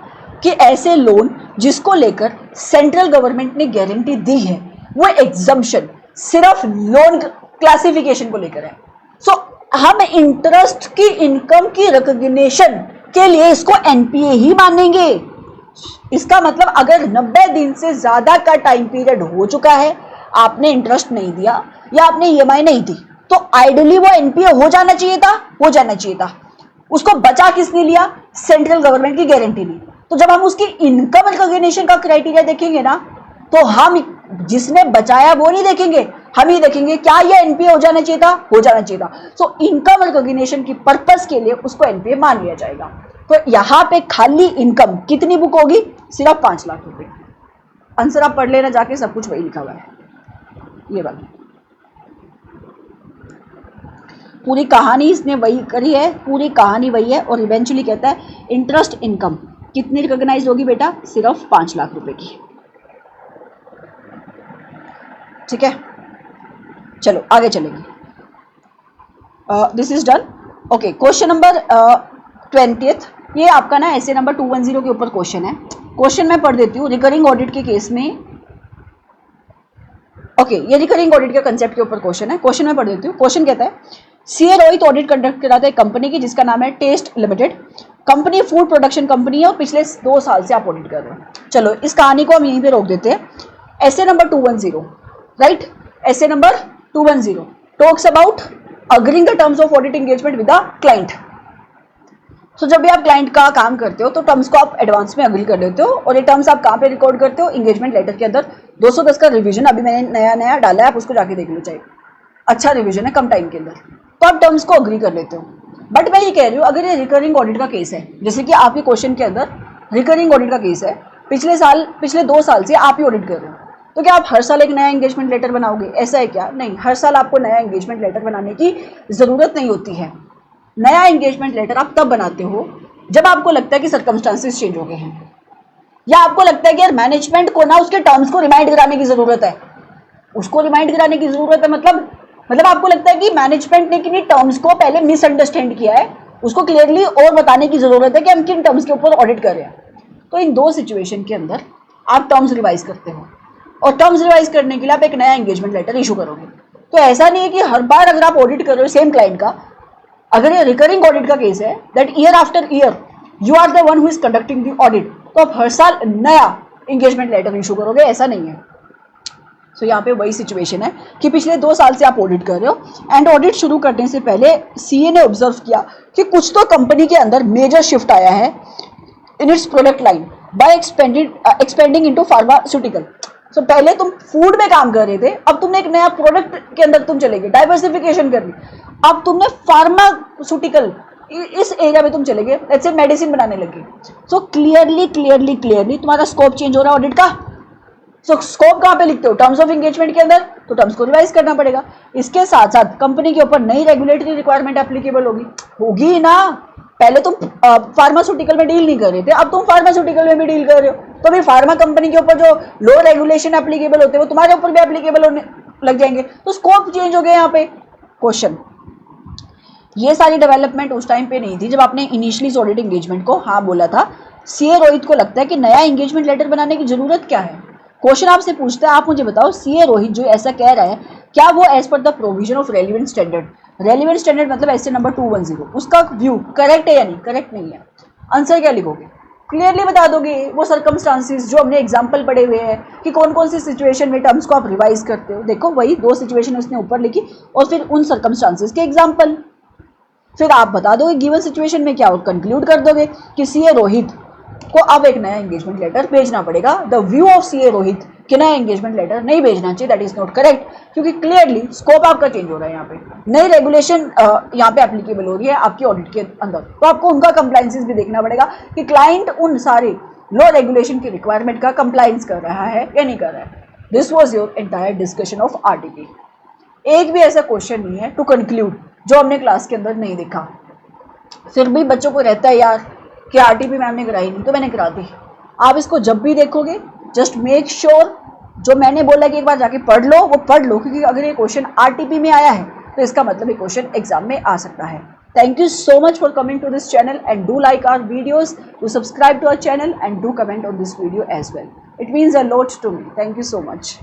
कि ऐसे लोन जिसको लेकर सेंट्रल गवर्नमेंट ने गारंटी दी है, वो एग्जम्पशन सिर्फ लोन क्लासिफिकेशन को लेकर है। सो हम इंटरेस्ट की इनकम की रिकॉग्निशन के लिए इसको एनपीए ही मानेंगे। इसका मतलब अगर 90 दिन से ज्यादा का टाइम पीरियड हो चुका है, आपने इंटरेस्ट नहीं दिया या आपने ईएमआई नहीं दी, तो आइडियली वो एनपीए हो जाना चाहिए था, हो जाना चाहिए था। उसको बचा किसने लिया? सेंट्रल गवर्नमेंट की गारंटी ली। तो जब हम उसकी इनकम रिकॉग्निशन का क्राइटेरिया देखेंगे ना, तो हम जिसने बचाया वो नहीं देखेंगे, हम ही देखेंगे क्या ये एनपीए हो जाना चाहिए था, हो जाना चाहिए था। सो इनकम रिकॉग्निशन की पर्पस के लिए उसको एनपीए मान लिया जाएगा। तो यहाँ पे खाली इनकम कितनी बुक होगी? सिर्फ 5 लाख रुपए। आंसर आप पढ़ लेना जाके, सब कुछ वही लिखा हुआ है। ये वाला पूरी कहानी इसने वही करी है, पूरी कहानी वही है। और इवेंचुअली कहता है इंटरेस्ट इनकम कितनी रिकॉग्नाइज होगी बेटा? सिर्फ 5 लाख रुपए की। ठीक है, चलो आगे चलेंगे। This is done. Okay, question number 20th, ये आपका ना ऐसे नंबर 210 के ऊपर क्वेश्चन है। क्वेश्चन मैं पढ़ देती हूँ। रिकरिंग ऑडिट के केस में, ओके, ये रिकरिंग ऑडिट के कंसेप्ट के ऊपर क्वेश्चन है। क्वेश्चन मैं पढ़ देती हूँ। क्वेश्चन कहता है सीए रोहित ऑडिट कंडक्ट कराता है कंपनी की जिसका नाम है test limited. Company food production company है और पिछले 2 साल से आप ऑडिट कर रहे हो। चलो इस कहानी को हम यहीं पे रोक देते हैं। SA number 210, right, SA number 210 talks about agreeing the terms of audit engagement with the client. So जब भी आप क्लाइंट का काम करते हो तो टर्म्स को आप एडवांस में अग्री कर लेते हो, और ये टर्म्स आप कहाँ पे रिकॉर्ड करते हो? एंगेजमेंट लेटर के अंदर। 210 का रिवीजन अभी मैंने नया नया डाला है, आप उसको जाके देख लो, चाहिए अच्छा रिवीजन है कम टाइम के अंदर, तो आप टर्म्स को अग्री कर लेते हो। बट मैं ये कह रही हूँ अगर ये रिकरिंग ऑडिट का केस है, जैसे कि आपके क्वेश्चन के अंदर रिकरिंग ऑडिट का केस है, पिछले 2 साल से आप ही ऑडिट कर रहे हो, तो क्या आप हर साल एक नया एंगेजमेंट लेटर बनाओगे? ऐसा है क्या? नहीं, हर साल आपको नया एंगेजमेंट लेटर बनाने की जरूरत नहीं होती है। नया एंगेजमेंट लेटर आप तब बनाते हो जब आपको लगता है कि सर्कमस्टांसेस चेंज हो गए हैं, या आपको लगता है कि यार मैनेजमेंट को ना उसके टर्म्स को रिमाइंड कराने की जरूरत है। उसको रिमाइंड कराने की जरूरत है मतलब आपको लगता है कि मैनेजमेंट ने किन टर्म्स को पहले मिसअंडरस्टैंड किया है, उसको क्लियरली और बताने की जरूरत है कि हम किन टर्म्स के ऊपर ऑडिट कर रहे हैं। तो इन 2 सिचुएशन के अंदर आप टर्म्स रिवाइज करते हो, और टर्म्स रिवाइज करने के लिए आप एक नया एंगेजमेंट लेटर इशू करोगे। तो ऐसा नहीं है कि हर बार अगर आप ऑडिट कर रहे हो सेम क्लाइंट का, अगर ये रिकरिंग ऑडिट का केस है that year after year you are the one who is conducting the audit, तो आप हर साल नया एंगेजमेंट लेटर इशू करोगे, ऐसा नहीं है। सो यहाँ पे वही सिचुएशन है कि पिछले 2 साल से आप ऑडिट कर रहे हो, एंड ऑडिट शुरू करने से पहले सीए ने ऑब्जर्व किया कि कुछ तो कंपनी के अंदर मेजर शिफ्ट आया है in its product line by expanding into pharmaceutical. So पहले तुम फूड में काम कर रहे थे, अब तुमने एक नया प्रोडक्ट के अंदर तुम चले गए, डाइवर्सिफिकेशन कर ली, अब तुमने फार्मास्यूटिकल इस एरिया में तुम चले गए, लेट्स से मेडिसिन बनाने लगे, सो क्लियरली तुम्हारा स्कोप चेंज हो रहा है ऑडिट का। सो स्कोप कहाँ पे लिखते हो? टर्म्स ऑफ एंगेजमेंट के अंदर, तो टर्म्स को रिवाइज करना पड़ेगा। इसके साथ साथ कंपनी के ऊपर नई रेगुलेटरी रिक्वायरमेंट एप्लीकेबल होगी ना। पहले तुम फार्मास्यूटिकल में डील नहीं कर रहे थे, अब तुम फार्मास्यूटिकल में भी डील कर रहे हो, तो अभी फार्मा कंपनी के ऊपर जो लो रेगुलेशन एप्लीकेबल होते हैं वो तुम्हारे ऊपर भी एप्लीकेबल होने लग जाएंगे, तो स्कोप चेंज हो गया यहाँ पे। क्वेश्चन, ये सारी डेवलपमेंट उस टाइम पे नहीं थी जब आपने इनिशियली ऑडिट एंगेजमेंट को हाँ बोला था। सीए रोहित को लगता है कि नया एंगेजमेंट लेटर बनाने की जरूरत क्या है? क्वेश्चन आपसे पूछता है, आप मुझे बताओ सीए रोहित जो ऐसा कह रहा है, क्या वो as per the provision of relevant standard, relevant standard मतलब एसए नंबर 210, उसका व्यू करेक्ट है या नहीं? करेक्ट नहीं है। आंसर क्या लिखोगे? क्लियरली बता दोगे वो सर्कमस्टांसिस जो हमने एग्जांपल पढ़े हुए हैं कि कौन कौन सी सिचुएशन में टर्म्स को आप रिवाइज करते हो। देखो वही 2 सिचुएशन उसने ऊपर लिखी और फिर उन सर्कमस्टांसिस के एग्जाम्पल, फिर आप बता दोगे गिवन सिचुएशन में क्या, कंक्लूड कर दोगे कि सीए रोहित को अब एक नया एंगेजमेंट लेटर भेजना पड़ेगा। The view of CA Rohit कि नया एंगेजमेंट लेटर नहीं भेजना चाहिए, दैट इज नॉट करेक्ट, क्योंकि क्लियरली स्कोप आपका चेंज हो रहा है। यहाँ पे नई रेगुलेशन यहाँ पे एप्लीकेबल हो रही है आपकी ऑडिट के अंदर, तो आपको उनका कंप्लायंसेस भी देखना पड़ेगा कि क्लाइंट उन सारे लो रेगुलेशन की रिक्वायरमेंट का कंप्लायंस कर रहा है या नहीं कर रहा है। This was your entire discussion of RTP. एक भी ऐसा क्वेश्चन नहीं है टू कंक्लूड जो हमने क्लास के अंदर नहीं देखा, फिर भी बच्चों को रहता है यार कि आरटीपी मैम ने कराई नहीं तो मैंने करा दी। आप इसको जब भी देखोगे जस्ट मेक श्योर जो मैंने बोला कि एक बार जाके पढ़ लो वो पढ़ लो, क्योंकि अगर ये क्वेश्चन आरटीपी में आया है तो इसका मतलब ये क्वेश्चन एग्जाम में आ सकता है। Thank you so much for coming to this channel and do like our videos, do subscribe to our channel and do comment on this video as well. It means a lot to me. Thank you so much.